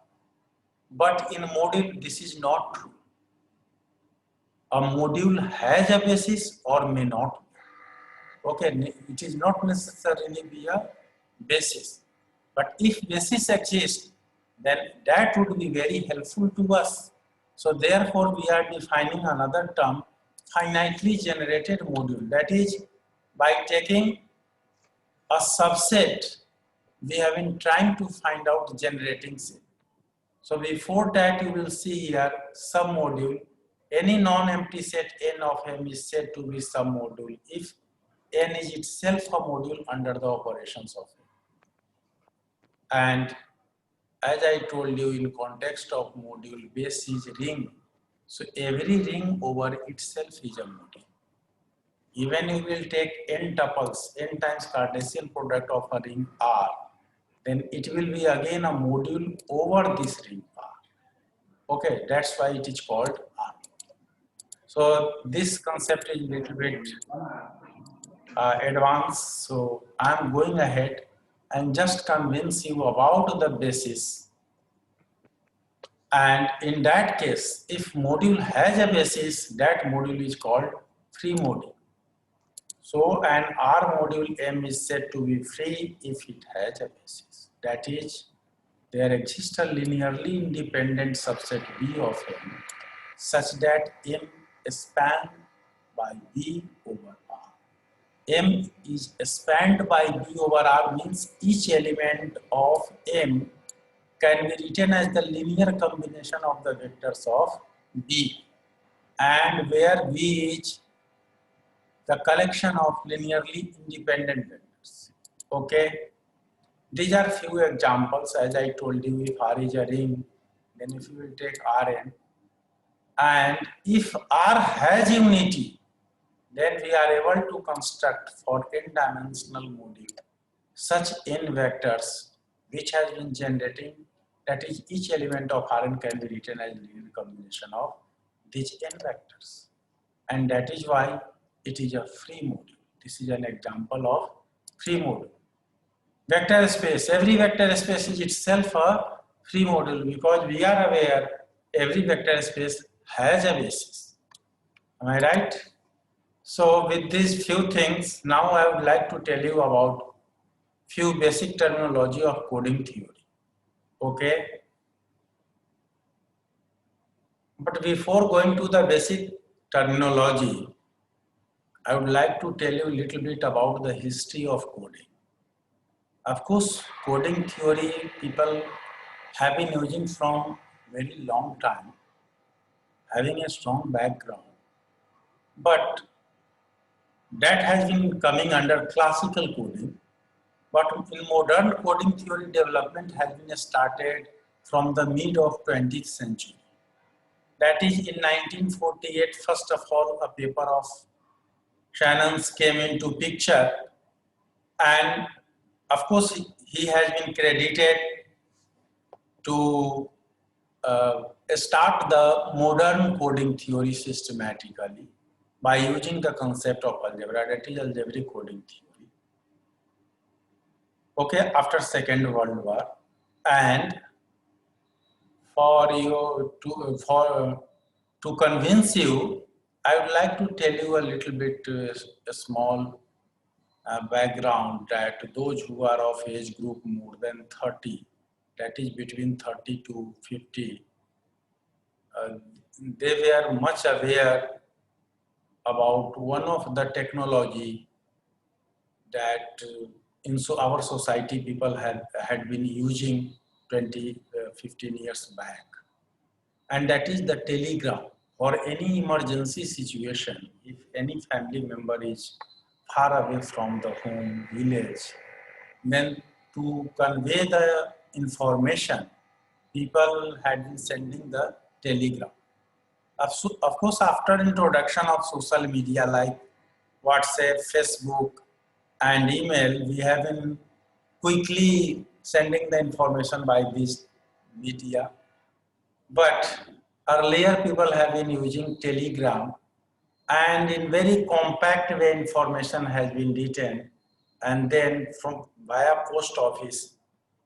But in module, this is not true. A module has a basis or may not. Okay, it is not necessarily be a basis. But if basis exists, then that would be very helpful to us. So therefore, we are defining another term, finitely generated module. That is, by taking a subset, we have been trying to find out generating set. So before that, you will see here submodule. Any non-empty set n of m is said to be submodule if n is itself a module under the operations of n. And as I told you, in context of module, base is ring. So every ring over itself is a module. Even you will take n tuples, n times Cartesian product of a ring R, then it will be again a module over this ring R. Okay, that's why it is called R. So this concept is a little bit advanced. So I'm going ahead and just convince you about the basis. And in that case, if module has a basis, that module is called free module. So an R module M is said to be free if it has a basis. That is, there exists a linearly independent subset B of M such that M is spanned by B over R. M is spanned by B over R means each element of M can be written as the linear combination of the vectors of B, and where V is the collection of linearly independent vectors. Okay, these are few examples. As I told you, if R is a ring, then if you will take Rn, and if R has unity, then we are able to construct for n-dimensional module such n vectors which has been generating, that is each element of Rn can be written as linear combination of these n vectors, and that is why it is a free module. This is an example of free module. Vector space, every vector space is itself a free module because we are aware every vector space has a basis. Am I right? So with these few things, now I would like to tell you about few basic terminology of coding theory. Okay? But before going to the basic terminology, I would like to tell you a little bit about the history of coding. Of course, coding theory people have been using from very long time, having a strong background. But that has been coming under classical coding. But in modern coding theory, development has been started from the mid of 20th century. That is in 1948, first of all, a paper of Shannon's came into picture, and of course he has been credited to start the modern coding theory systematically by using the concept of algebra, that is algebraic coding theory. Okay, after Second World War, and for you to convince you, I would like to tell you a little bit a small background that those who are of age group more than 30, that is between 30 to 50, they were much aware about one of the technology that in our society people had been using 15 years back, and that is the telegram. For any emergency situation, if any family member is far away from the home, village, then to convey the information, people had been sending the telegram. Of course, after introduction of social media like WhatsApp, Facebook, and email, we have been quickly sending the information by this media. But earlier people have been using telegram, and in very compact way information has been written, and then from via post office,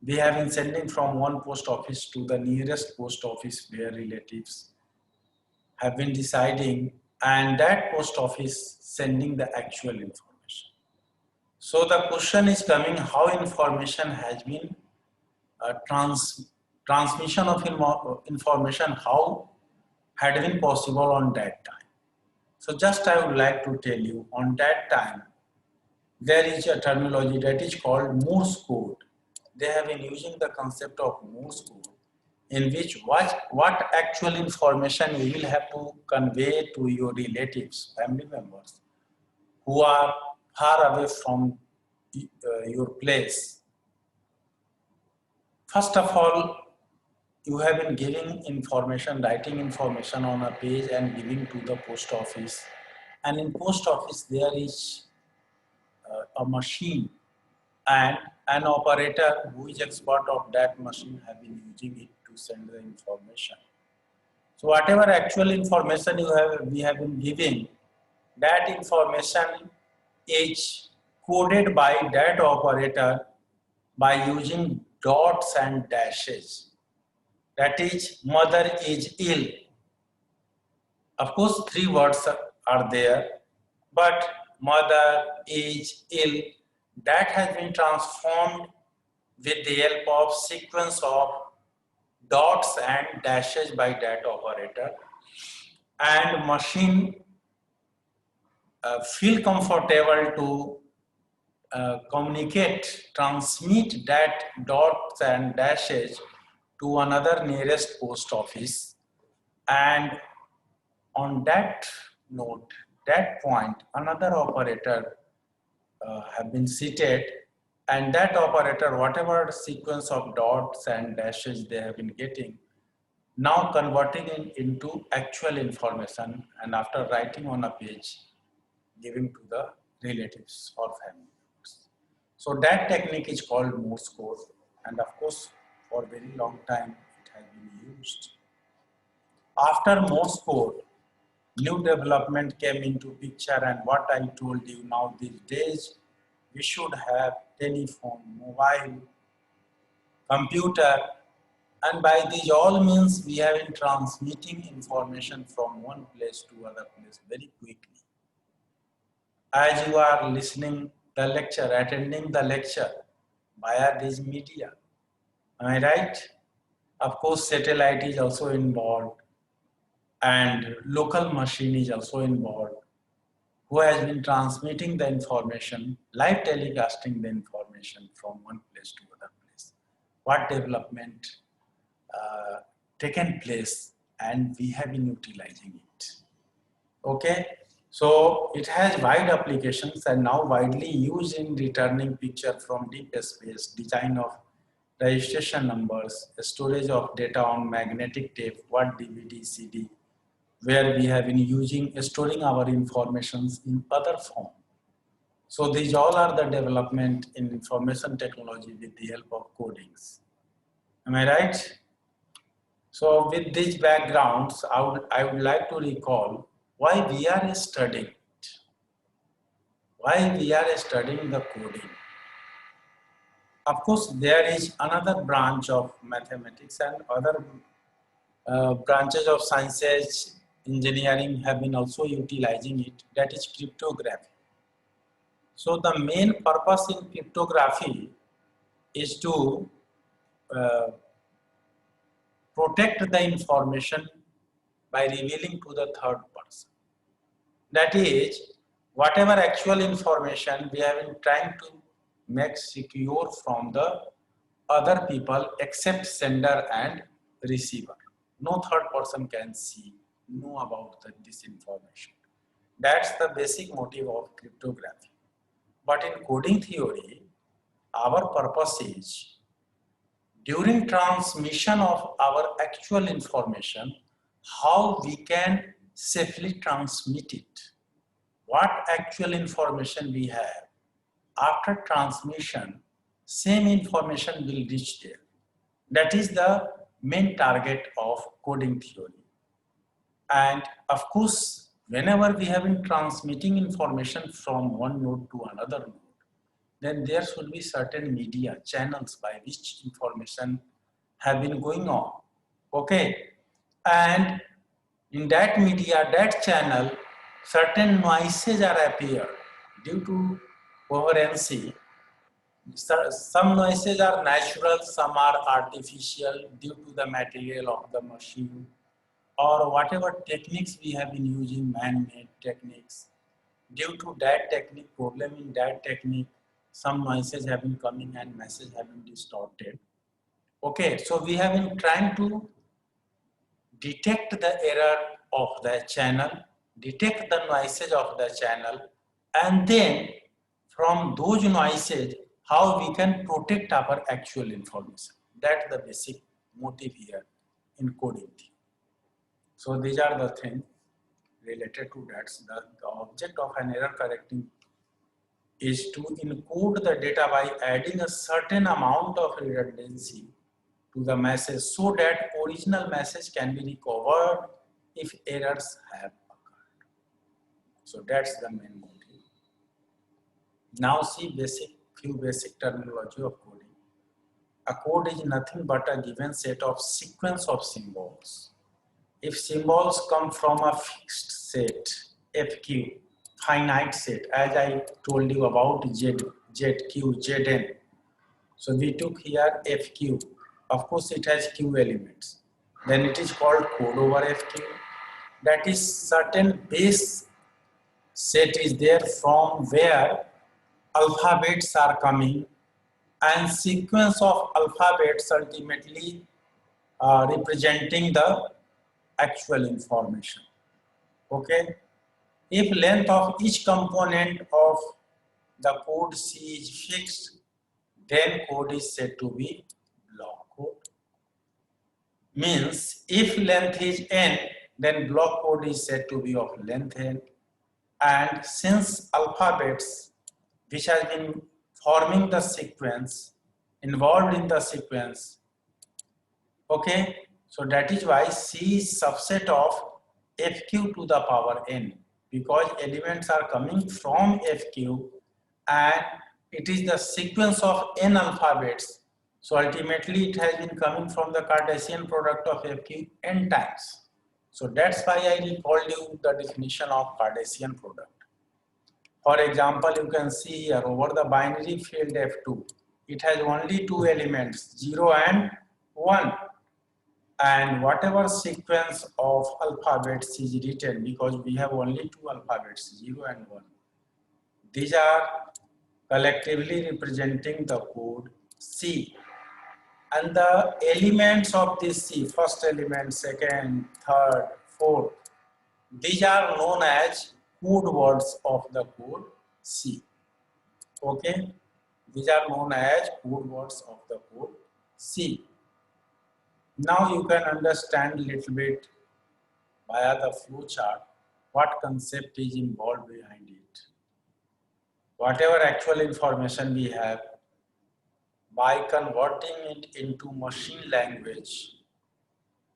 we have been sending from one post office to the nearest post office where relatives have been residing, and that post office sending the actual information. So the question is coming, how information has been transmission of information, how had been possible on that time. So just I would like to tell you, on that time, there is a terminology that is called Morse code. They have been using the concept of Morse code, in which what actual information you will have to convey to your relatives, family members, who are far away from your place. First of all, you have been giving information, writing information on a page and giving to the post office. And in post office, there is a machine, and an operator who is expert of that machine have been using it to send the information. So whatever actual information we have been giving, that information is coded by that operator by using dots and dashes. That is, mother is ill. Of course, 3 words are there, but mother is ill, that has been transformed with the help of sequence of dots and dashes by that operator, and machine feel comfortable to communicate, transmit that dots and dashes to another nearest post office, and on that note, that point, another operator have been seated, and that operator, whatever sequence of dots and dashes they have been getting, now converting it into actual information, and after writing on a page, giving to the relatives or family members. So that technique is called Morse code, and of course, for a very long time, it has been used. After Morse code, new development came into picture, and what I told you now these days, we should have telephone, mobile, computer, and by these all means, we have been transmitting information from one place to other place very quickly. As you are listening the lecture, attending the lecture via this media, am I right? Of course, satellite is also involved, and local machine is also involved, who has been transmitting the information, live telecasting the information from one place to other place. What development taken place, and we have been utilizing it. Okay, so it has wide applications and now widely used in returning picture from deep space, design of registration numbers, storage of data on magnetic tape, what DVD, CD, where we have been storing our informations in other form. So these all are the development in information technology with the help of codings. Am I right? So with these backgrounds, I would like to recall why we are studying it. Why we are studying the coding. Of course, there is another branch of mathematics and other branches of sciences, engineering have been also utilizing it, that is cryptography. So the main purpose in cryptography is to protect the information by revealing to the third person. That is, whatever actual information we have been trying to make secure from the other people except sender and receiver. No third person can know about this information. That's the basic motive of cryptography. But in coding theory, our purpose is during transmission of our actual information, how we can safely transmit it. What actual information we have, after transmission, same information will reach there. That is the main target of coding theory. And of course, whenever we have been transmitting information from one node to another node, then there should be certain media channels by which information have been going on. Okay, and in that media, that channel, certain noises are appear due to coherency. Some noises are natural, some are artificial due to the material of the machine or whatever techniques we have been using, man-made techniques. Due to that technique, problem in that technique, some noises have been coming and messages have been distorted. Okay, so we have been trying to detect the error of the channel, detect the noises of the channel, and then from those noises, how we can protect our actual information. That's the basic motive here in coding. So these are the things related to that. The object of an error correcting is to encode the data by adding a certain amount of redundancy to the message so that original message can be recovered if errors have occurred. So that's the main motive. Now see few basic terminology of coding. A code is nothing but a given set of sequence of symbols. If symbols come from a fixed set, FQ, finite set, as I told you about Z, Q, Zn, So we took here FQ. Of course, it has Q elements. Then it is called code over FQ. That is certain base set is there from where alphabets are coming, and sequence of alphabets ultimately representing the actual information. Okay. If length of each component of the code C is fixed, then code is said to be block code. Means if length is n, then block code is said to be of length n. And since alphabets which has been forming the sequence, involved in the sequence, okay, so that is why C is subset of FQ to the power n, because elements are coming from FQ and it is the sequence of n alphabets. So ultimately it has been coming from the Cartesian product of FQ n times. So that's why I recalled you the definition of Cartesian product. For example, you can see here over the binary field F2, it has only two elements, 0 and 1. And whatever sequence of alphabets is written, because we have only two alphabets, 0 and 1, these are collectively representing the code C. And the elements of this C, first element, second, third, fourth, these are known as code words of the code C. Okay, these are known as code words of the code C. Now you can understand a little bit via the flow chart what concept is involved behind it. Whatever actual information we have, by converting it into machine language,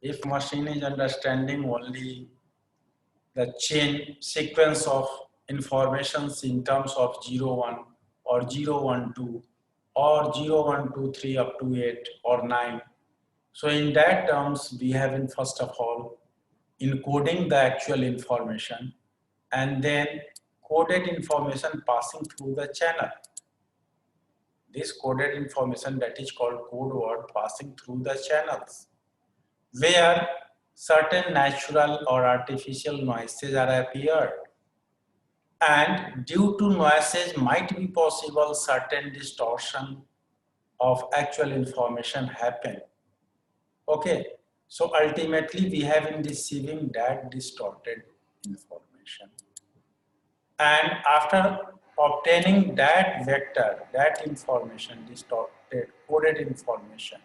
if machine is understanding only the chain sequence of informations in terms of 0, 1 or 0, 1, 2 or 0, 1, 2, 3 up to 8 or 9. So in that terms, we have in first of all encoding the actual information and then coded information passing through the channel. This coded information, that is called code word, passing through the channels, where certain natural or artificial noises are appeared. And due to noises might be possible certain distortion of actual information happen. Okay, so ultimately we have in receiving that distorted information. And after obtaining that vector, that information, distorted, coded information,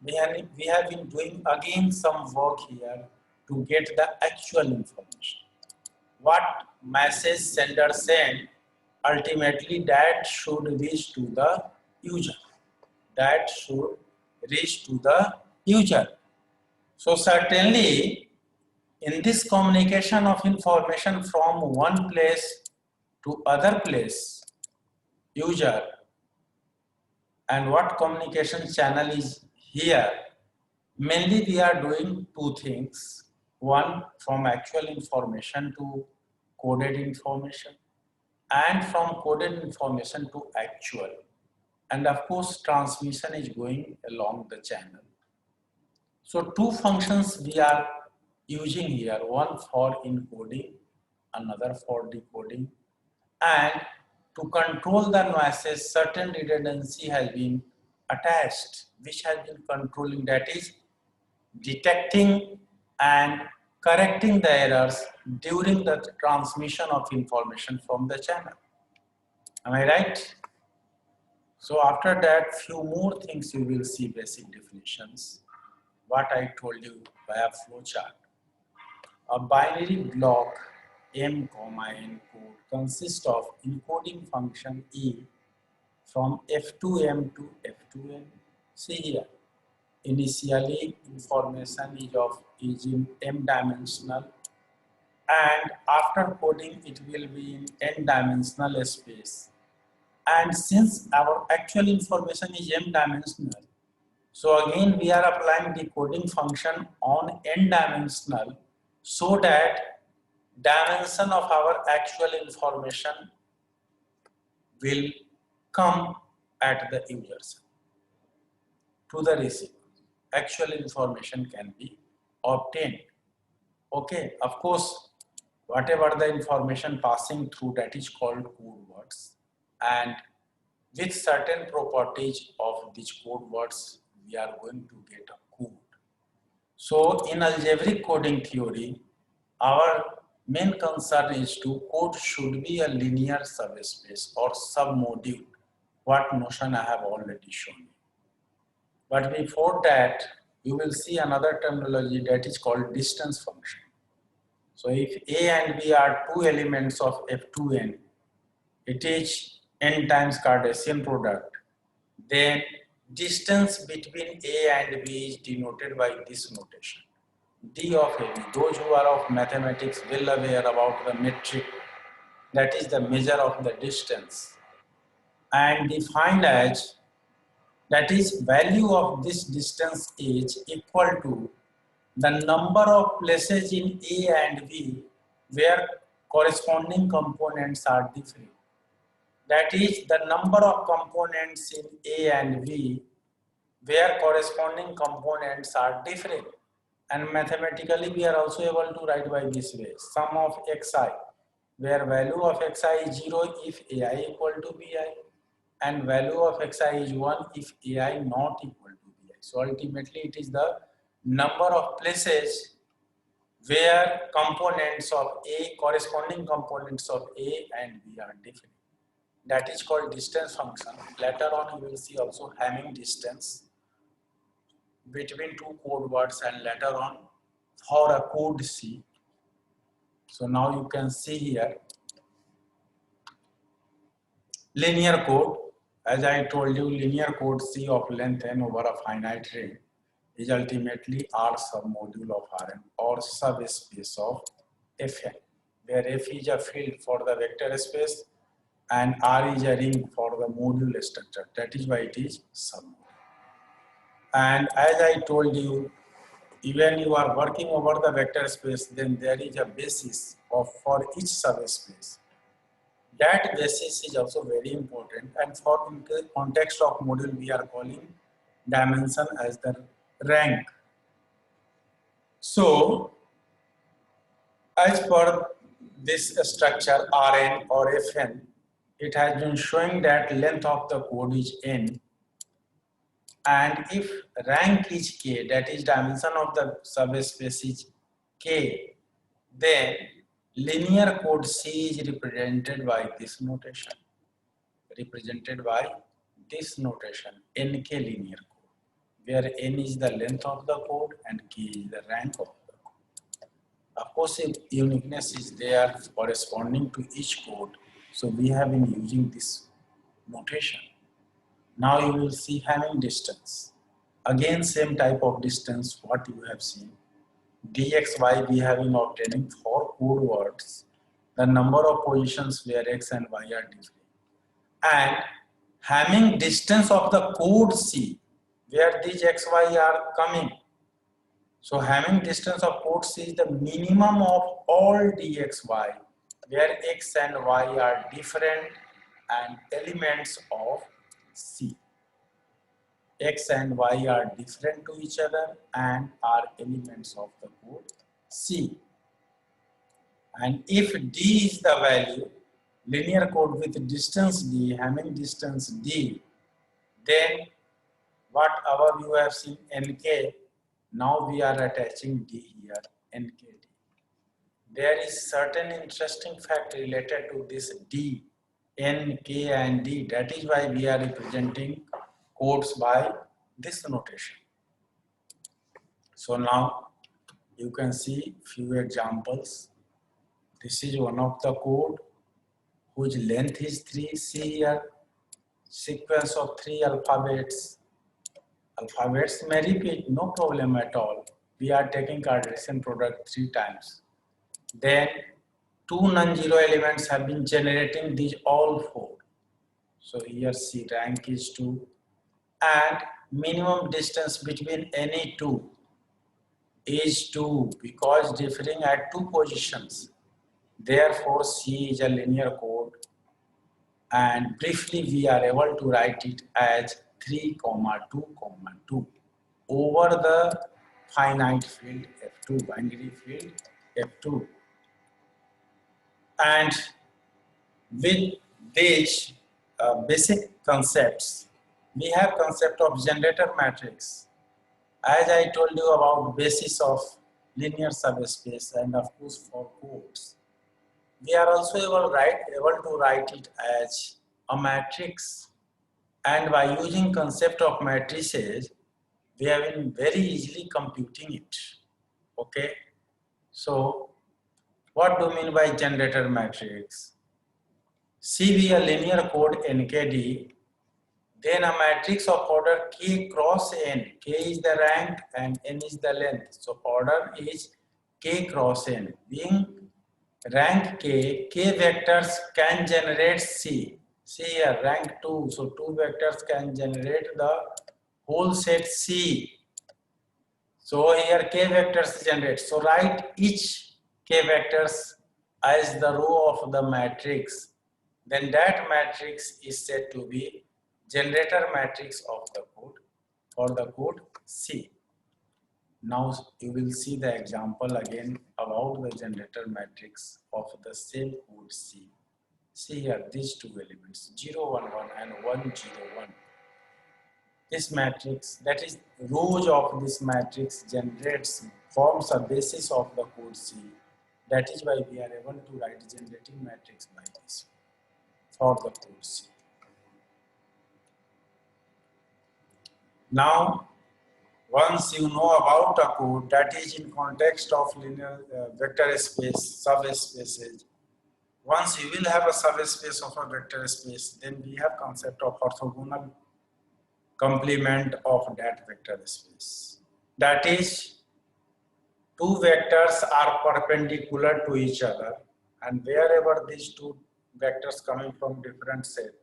we have been doing again some work here to get the actual information. What message sender sent, ultimately that should reach to the user. That should reach to the user. So certainly in this communication of information from one place to other place, user, and what communication channel is here, mainly we are doing two things. One, from actual information to coded information, and from coded information to actual. And of course, transmission is going along the channel. So two functions we are using here, one for encoding, another for decoding. And to control the noises, certain redundancy has been attached, which has been controlling, that is detecting and correcting the errors during the transmission of information from the channel. Am I right? So after that, few more things you will see, basic definitions. What I told you via flowchart. A binary block M, N code consists of encoding function E from F2M to F2N. See here, initially information is in M dimensional, and after coding it will be in N dimensional space. And since our actual information is M dimensional, so again we are applying the coding function on N dimensional, so that dimension of our actual information will come at the user side to the receiver. Actual information can be obtained. Okay, of course, whatever the information passing through, that is called code words, and with certain properties of these code words, we are going to get a code. So in algebraic coding theory, our main concern is to code should be a linear subspace or submodule, what notion I have already shown you. But before that, you will see another terminology that is called distance function. So if A and B are two elements of F2n, it is n times Cartesian product, then distance between A and B is denoted by this notation, d of AB. Those who are of mathematics will aware about the metric, that is the measure of the distance, and defined as, that is, value of this distance is equal to the number of places in A and B where corresponding components are different. That is the number of components in A and B where corresponding components are different. And mathematically we are also able to write by this way: sum of xi, where value of xi is 0 if ai equal to bi, and value of xi is 1 if ai not equal to bi. So ultimately it is the number of places where components of A, corresponding components of A and B are different. That is called distance function. Later on you will see also Hamming distance between two code words, and later on for a code C. So now you can see here linear code. As I told you, linear code C of length n over a finite ring is ultimately R submodule of Rn or subspace of Fn, where F is a field for the vector space and R is a ring for the module structure. That is why it is submodule. And as I told you, even you are working over the vector space, then there is a basis for each subspace. That basis is also very important, and for in the context of module we are calling dimension as the rank. So as per this structure Rn or Fn, it has been showing that length of the code is n, and if rank is k, that is dimension of the subspace is k, then linear code C is represented by this notation, nk linear code, where n is the length of the code and k is the rank of the code. Of course, if uniqueness is there corresponding to each code, so we have been using this notation. Now you will see Hamming distance. Again, same type of distance what you have seen. dxy we have been obtaining for code words the number of positions where x and y are different, and Hamming distance of the code C where these xy are coming. So Hamming distance of code C is the minimum of all dxy where x and y are different and elements of C. X and y are different to each other and are elements of the code C. And if D is the value, linear code with distance D, Hamming distance D, then what above you have seen nk, now we are attaching D here, nkd. There is certain interesting fact related to this D, N, K and D. That is why we are representing codes by this notation. So now you can see few examples. This is one of the code whose length is 3. See here, sequence of 3 alphabets. Alphabets may repeat, no problem at all. We are taking Cartesian product 3 times. Then 2 non-zero elements have been generating these all 4. So here C rank is 2, and minimum distance between any 2 is 2 because differing at 2 positions. Therefore C is a linear code, and briefly we are able to write it as 3, 2, 2 over the finite field F2, binary field F2. And with these basic concepts, we have concept of generator matrix. As I told you about basis of linear subspace and of course for codes. We are also able to write it as a matrix, and by using concept of matrices, we have been very easily computing it. Okay, so what do you mean by generator matrix? C be a linear code NKD, then a matrix of order K cross N. K is the rank and N is the length. So order is K cross N. Being rank K, K vectors can generate C. See here, rank 2. So 2 vectors can generate the whole set C. So here K vectors generate. So write each K vectors as the row of the matrix. Then that matrix is said to be generator matrix of the code for the code C. Now you will see the example again about the generator matrix of the same code C. See here these two elements 0, 1, 1 and 1, 0, 1. This matrix, that is rows of this matrix forms a basis of the code C. That is why we are able to write generating matrix by this for the code C. Now, once you know about a code that is in context of linear vector space, subspaces, once you will have a subspace of a vector space, then we have concept of orthogonal complement of that vector space. That is, two vectors are perpendicular to each other, and wherever these two vectors coming from different set,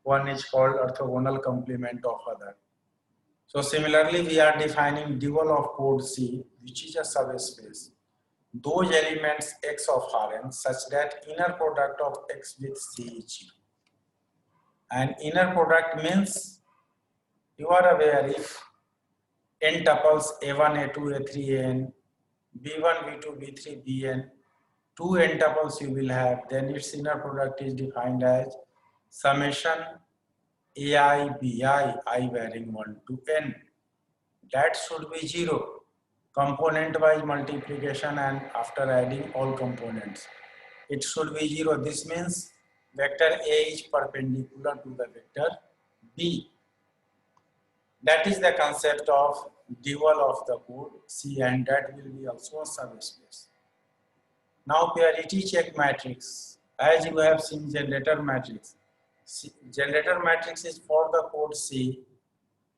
one is called orthogonal complement of other. So similarly, we are defining dual of code C, which is a subspace. Those elements X of Rn such that inner product of X with C is 0. And inner product means you are aware if n tuples A1, A2, A3, An, B1, B2, B3, Bn, 2 n tuples you will have, then its inner product is defined as summation Ai, Bi, I varying 1 to n. That should be 0. Component wise multiplication and after adding all components, it should be 0. This means vector A is perpendicular to the vector B. That is the concept of dual of the code C, and that will be also a subspace. Now parity check matrix, as you have seen generator matrix. Generator matrix is for the code C,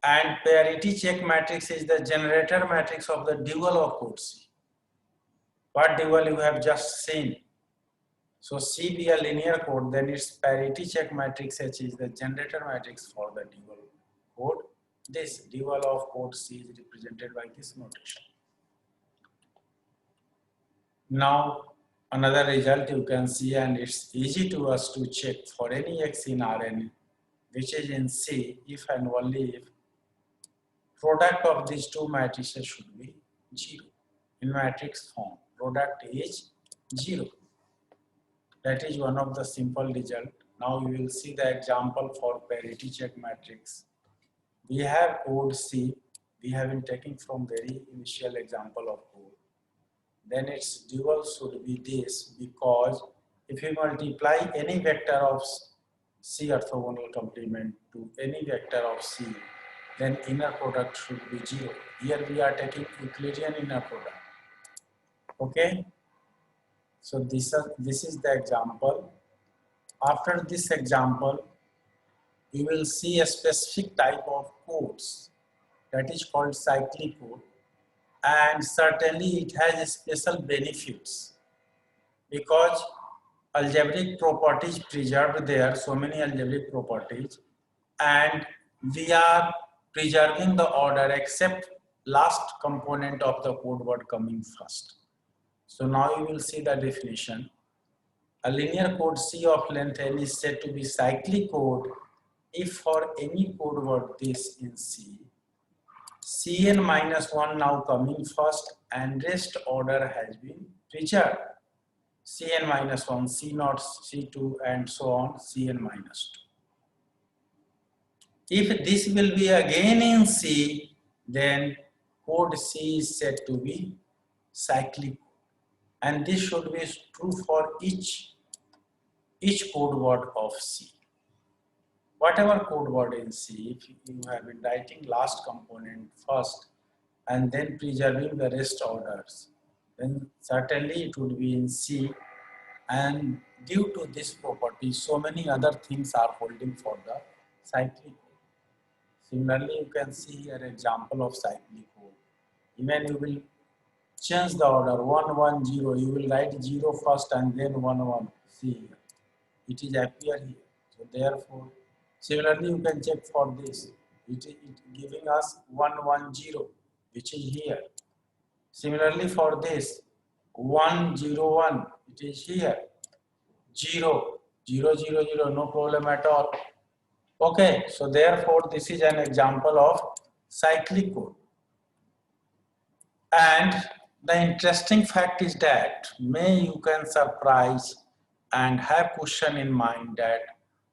and parity check matrix is the generator matrix of the dual of code C. What dual you have just seen. So C be a linear code, then its parity check matrix H is the generator matrix for the dual code. This dual of code C is represented by this notation. Now another result you can see, and it's easy to us to check for any X in Rn which is in C if and only if product of these two matrices should be 0 in matrix form. Product is 0. That is one of the simple result. Now you will see the example for parity check matrix. We have code C. We have been taking from very initial example of code. Then its dual should be this, because if you multiply any vector of C orthogonal complement to any vector of C, then inner product should be 0. Here we are taking Euclidean inner product. Okay. So this is the example. After this example, you will see a specific type of codes that is called cyclic code, and certainly it has special benefits because algebraic properties preserved there, so many algebraic properties, and we are preserving the order except last component of the code word coming first. So now you will see the definition. A linear code C of length n is said to be cyclic code if for any code word this in C, Cn minus 1 now coming first and rest order has been preserved. Cn minus 1, C0, C2 and so on, Cn minus 2. If this will be again in C, then code C is said to be cyclic. And this should be true for each code word of C. Whatever code word in C, if you have been writing last component first and then preserving the rest orders, then certainly it would be in C, and due to this property, so many other things are holding for the cyclic code. Similarly, you can see here example of cyclic code. Even you will change the order 1 1 0, you will write 0 first and then 1 1. See here, it is appear here. So therefore, similarly you can check for this. It giving us 1 1 0, which is here. Similarly for this 1 0 1, it is here. 0 0 0 0, no problem at all. Okay, so therefore this is an example of cyclic code. And the interesting fact is that you can surprise and have question in mind that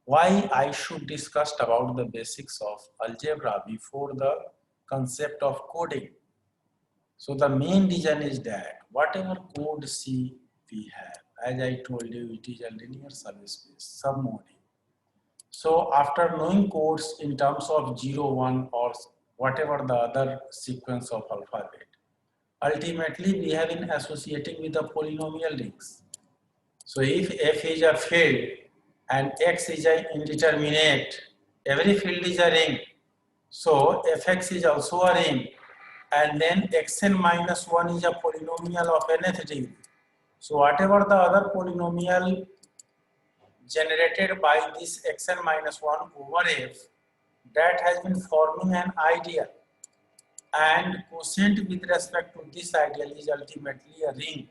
why I should discuss about the basics of algebra before the concept of coding. So the main reason is that whatever code C we have, as I told you, it is a linear subspace, submodule. So after knowing codes in terms of 0, 1 or whatever the other sequence of alphabet, ultimately we have been associating with the polynomial rings. So if F is a field and X is an indeterminate, every field is a ring. So Fx is also a ring, and then Xn minus 1 is a polynomial of nth degree. So whatever the other polynomial generated by this Xn minus 1 over F, that has been forming an ideal. And quotient with respect to this ideal is ultimately a ring.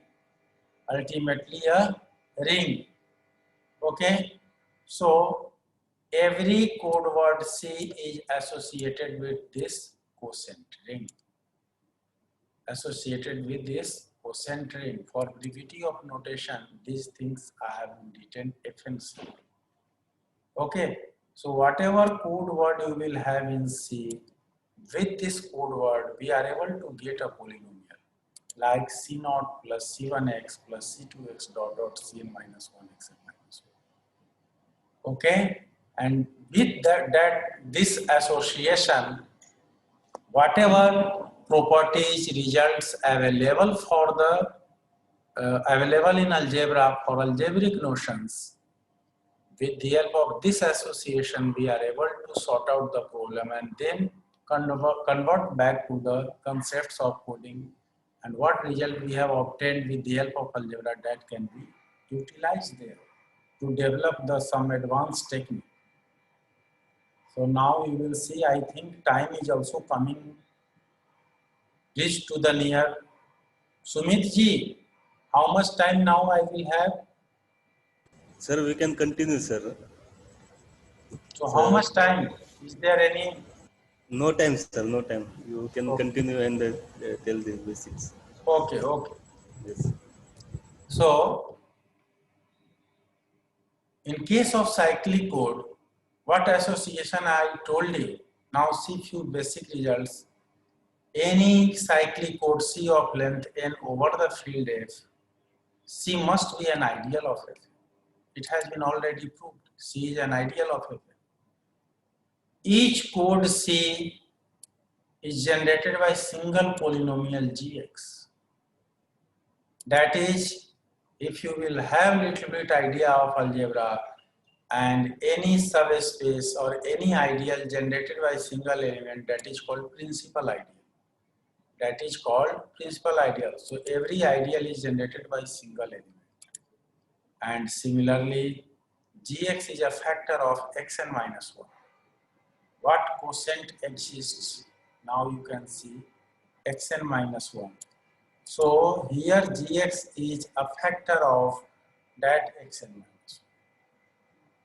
Ultimately a ring. Okay. So every code word C is associated with this quotient ring. Associated with this quotient ring. For brevity of notation, these things I have written FNC. Okay. So whatever code word you will have in C, with this code word, we are able to get a polynomial like C0 plus C1x plus C2x dot Cn minus 1 xn minus 1. Okay, and with this association, whatever properties results available for the available in algebra for algebraic notions, with the help of this association, we are able to sort out the problem and then convert back to the concepts of coding, and what result we have obtained with the help of algebra that can be utilized there to develop some advanced technique. So now you will see, I think time is also coming reach to the near. Sumit ji, how much time now I will have? Sir, we can continue, sir. So how much time? Is there any? No time, sir, no time. You can continue and tell the basics. Okay, okay. Yes. So, in case of cyclic code, what association I told you, now see few basic results. Any cyclic code C of length n over the field F, C must be an ideal of F. It has been already proved. C is an ideal of F. Each code C is generated by single polynomial Gx. That is, if you will have little bit idea of algebra and any subspace or any ideal generated by single element, that is called principal ideal. That is called principal ideal. So every ideal is generated by single element. And similarly, Gx is a factor of xn minus 1. What quotient exists? Now you can see xn minus 1. So here Gx is a factor of that xn minus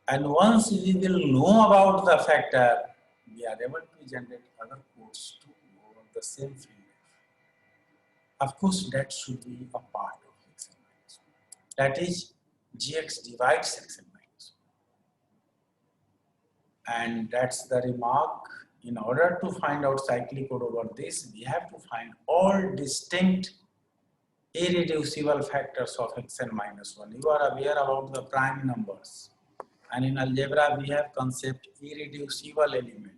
1. And once we will know about the factor, we are able to generate other codes to over the same field. Of course, that should be a part of xn minus 1. That is, gx divides xn minus 1. And that's the remark. In order to find out cyclic code over this, we have to find all distinct irreducible factors of xn minus 1. You are aware about the prime numbers. And in algebra, we have concept irreducible element.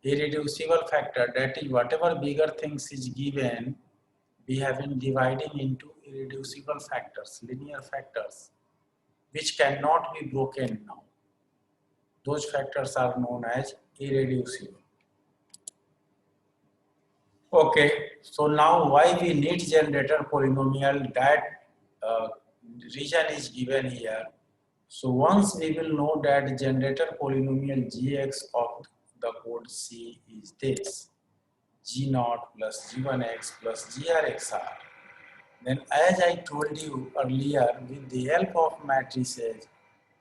Irreducible factor, that is whatever bigger things is given, we have been dividing into irreducible factors, linear factors, which cannot be broken now. Those factors are known as irreducible. Okay, so now why we need generator polynomial, that region is given here. So once we will know that generator polynomial gx of the code C is this, g0 plus g1x plus grxr, then as I told you earlier, with the help of matrices,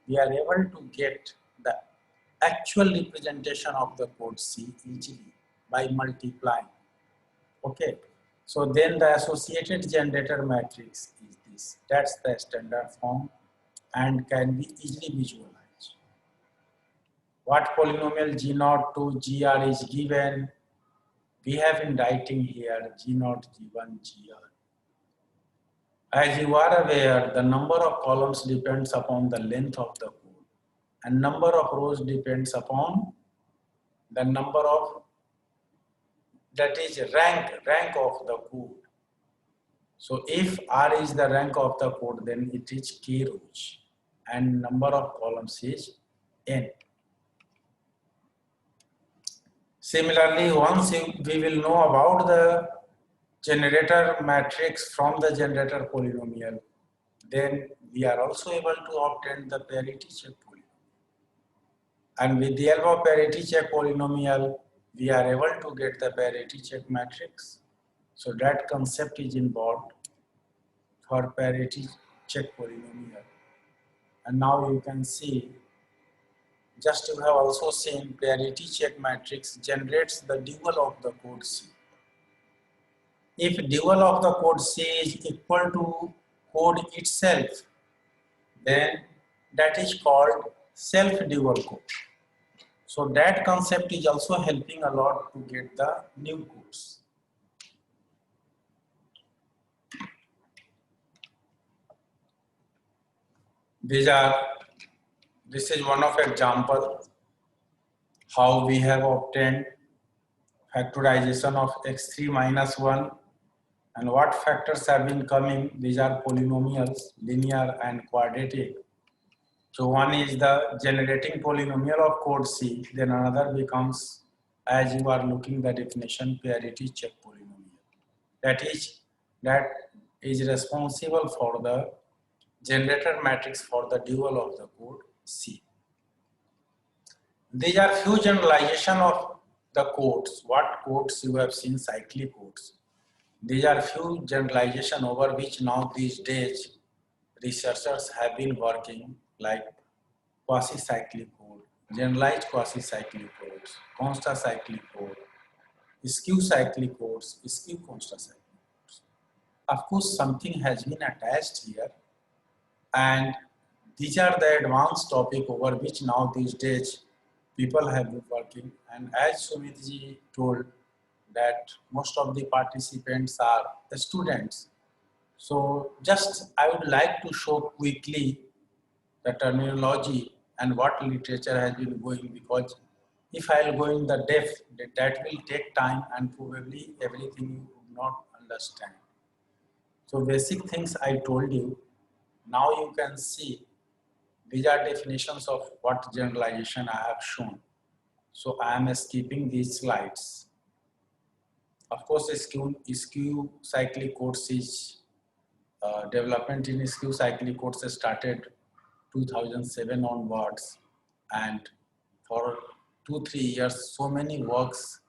we are able to get the actual representation of the code C easily by multiplying. Okay, so then the associated generator matrix is this. That's the standard form and can be easily visualized. What polynomial g0 to gr is given, we have in writing here g0, g1, gr. As you are aware, the number of columns depends upon the length of the code and number of rows depends upon the number of, that is rank of the code. So if R is the rank of the code, then it is k rows and number of columns is n. Similarly, once we will know about the generator matrix from the generator polynomial, then we are also able to obtain the parity check polynomial. And with the help of parity check polynomial, we are able to get the parity check matrix. So that concept is involved for parity check polynomial. And now you can see, just you have also seen parity check matrix generates the dual of the code C. If dual of the code C is equal to code itself, then that is called self-dual code. So that concept is also helping a lot to get the new codes. This is one of example how we have obtained factorization of x3 minus 1 and what factors have been coming. These are polynomials, linear and quadratic. So one is the generating polynomial of code C, then another becomes, as you are looking the definition, parity check polynomial. That is responsible for the generator matrix for the dual of the code C. These are few generalization of the codes. What codes you have seen, cyclic codes. These are few generalization over which now these days researchers have been working, like quasi-cyclic code, generalized quasi-cyclic codes, constant cyclic code, skew cyclic codes, skew constant cyclic codes. Of course, something has been attached here, and these are the advanced topic over which now these days people have been working. And as Sumitji told that most of the participants are the students. So just I would like to show quickly the terminology and what literature has been going, because if I'll go in the depth, that will take time and probably everything you would not understand. So basic things I told you. Now you can see these are definitions of what generalization I have shown. So I am skipping these slides. Of course, skew cyclic codes is development in skew cyclic codes started 2007 onwards, and for 2-3 years, so many works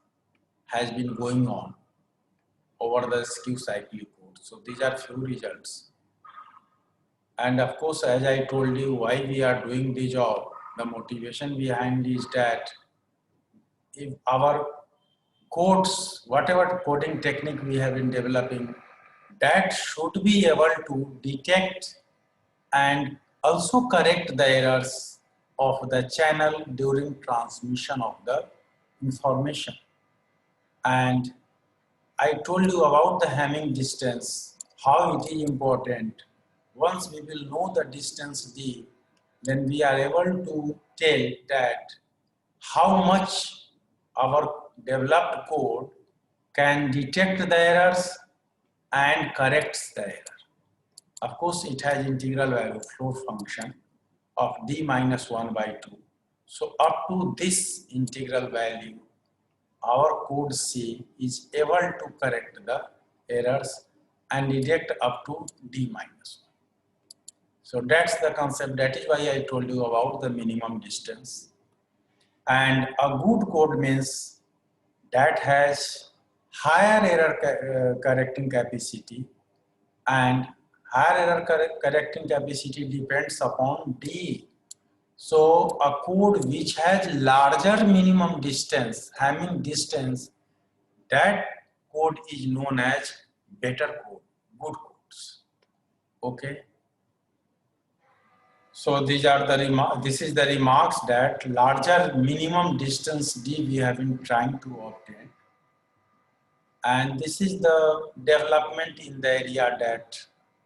has been going on over the skew cyclic code. So these are few results. And of course, as I told you, why we are doing the job, the motivation behind is that if our codes, whatever coding technique we have been developing, that should be able to detect and also correct the errors of the channel during transmission of the information. And I told you about the Hamming distance, how it is important. Once we will know the distance d, then we are able to tell that how much our developed code can detect the errors and corrects the error. Of course, it has integral value float function of d minus 1 by 2. So up to this integral value, our code C is able to correct the errors and detect up to d minus 1. So that's the concept. That is why I told you about the minimum distance. And a good code means that has higher error correcting capacity, and higher error correcting capacity depends upon D. So a code which has larger minimum distance, Hamming distance, that code is known as better code, good codes. Okay. So these are the this is the remarks that larger minimum distance D we have been trying to obtain. And this is the development in the area that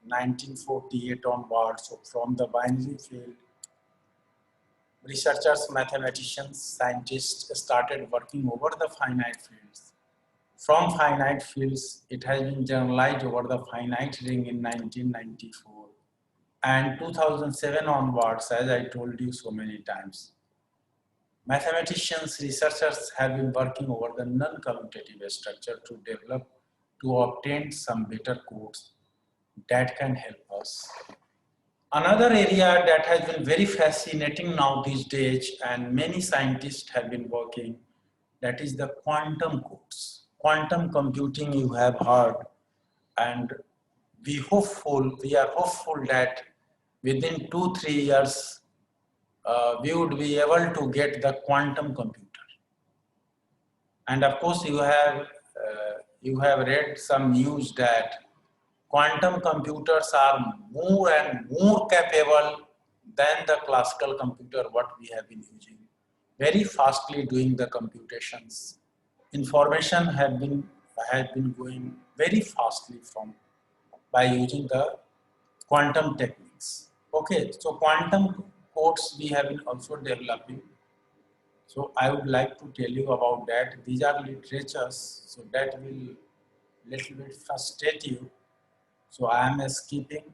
1948 onwards, so from the binary field, researchers, mathematicians, scientists started working over the finite fields. From finite fields, it has been generalized over the finite ring in 1994. And 2007 onwards, as I told you so many times, mathematicians, researchers have been working over the non-commutative structure to develop, to obtain some better codes that can help us. Another area that has been very fascinating now these days, and many scientists have been working, that is the quantum codes. Quantum computing you have heard, and we are hopeful that within 2-3 years, we would be able to get the quantum computer. And of course, you have read some news that quantum computers are more and more capable than the classical computer what we have been using. Very fastly doing the computations. Information has been going very fastly by using the quantum techniques. Okay, so quantum codes we have been also developing. So I would like to tell you about that. These are literatures, so that will little bit frustrate you. So I am skipping,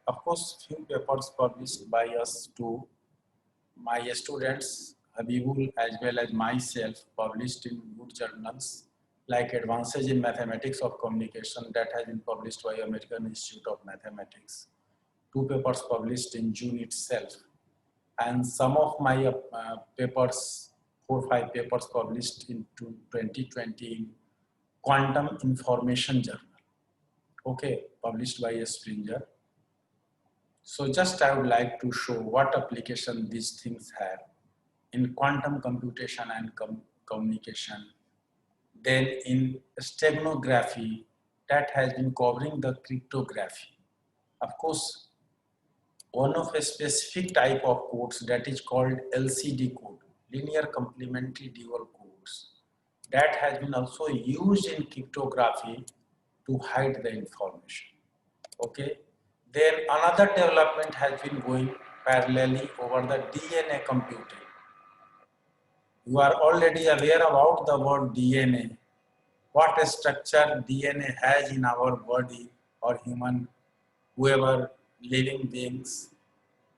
of course, few papers published by us too. My students, Habibul as well as myself, published in good journals like Advances in Mathematics of Communication that has been published by American Institute of Mathematics. 2 papers published in June itself. And some of my papers, 4 or 5 papers published in 2020 in Quantum Information Journal. Okay, published by a Springer. So just I would like to show what application these things have in quantum computation and communication. Then in steganography, that has been covering the cryptography. Of course, one of a specific type of codes that is called LCD code, linear complementary dual codes. That has been also used in cryptography to hide the information. Okay. Then another development has been going parallelly over the DNA computing. You are already aware about the word DNA. What structure DNA has in our body or human, whoever living beings.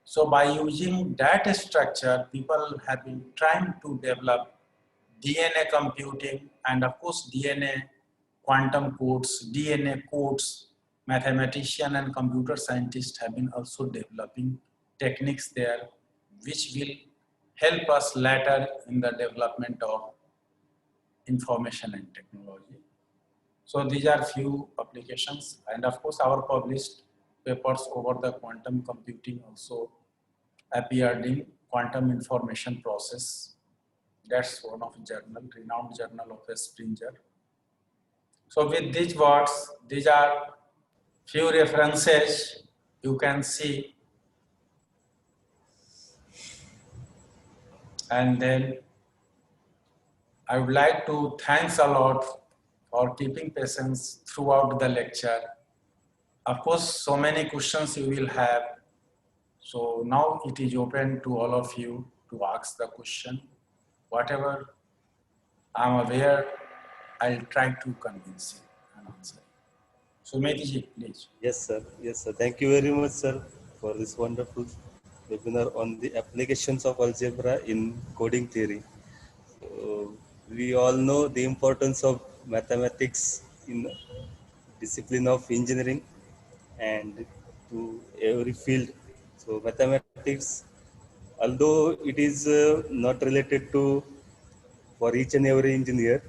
So by using that structure, people have been trying to develop DNA computing, and of course DNA quantum codes, DNA codes. Mathematician and computer scientists have been also developing techniques there which will help us later in the development of information and technology. So these are few applications, and of course our published papers over the quantum computing also appeared in Quantum Information Process. That's one of journal, renowned journal of Springer. So with these words, these are few references you can see. And then I would like to thanks a lot for keeping patience throughout the lecture. Of course, so many questions you will have. So now it is open to all of you to ask the question. Whatever I'm aware, I'll try to convince you and answer. Sumeti ji, please. Yes, sir. Yes, sir. Thank you very much, sir, for this wonderful webinar on the applications of algebra in coding theory. So, we all know the importance of mathematics in discipline of engineering and to every field. So mathematics, although it is not related to for each and every engineer,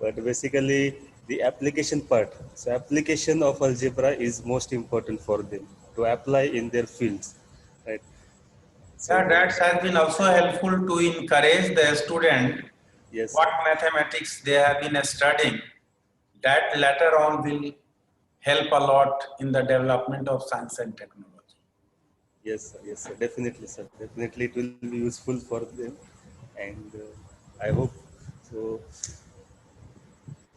but basically the application part. So application of algebra is most important for them to apply in their fields, right? So, Yeah, that has been also helpful to encourage the student yes, what mathematics they have been studying. That later on will help a lot in the development of science and technology. yes, sir, definitely, sir. Definitely, it will be useful for them, and I hope so.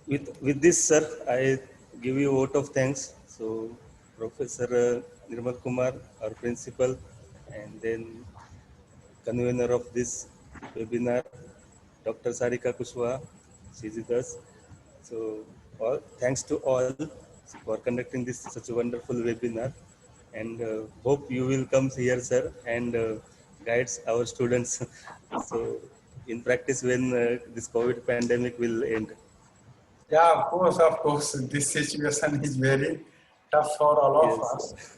With this, sir, I give you a vote of thanks. So, Professor Nirmal Kumar, our principal, and then convener of this webinar, Dr. Sarika Kushwaha, she is with us. So, thanks to all for conducting this such a wonderful webinar, and hope you will come here, sir, and guides our students. So, in practice, when this COVID pandemic will end. Yeah, of course, this situation is very tough for all of Yes. us.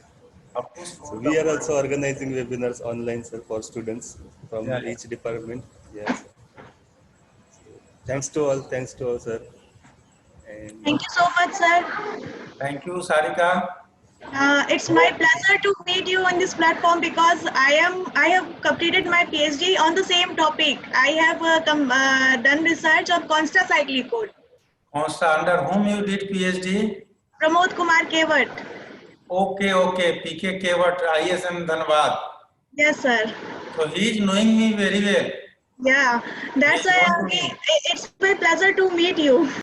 Of course, So for we are the also organizing webinars online, sir, for students from yeah, yeah. each department. Yes. Thanks to all. Thanks to all, sir. And Thank you so much, sir. Thank you, Sarika. It's my pleasure to meet you on this platform because I have completed my PhD on the same topic. I have done research on constant cyclic code. Consta, under whom you did PhD? Pramod Kumar Kewat. Okay, PK Kewat, ISM Dhanbad. Yes, sir. So he is knowing me very well. Yeah, He that's is why known to me. it's my pleasure to meet you.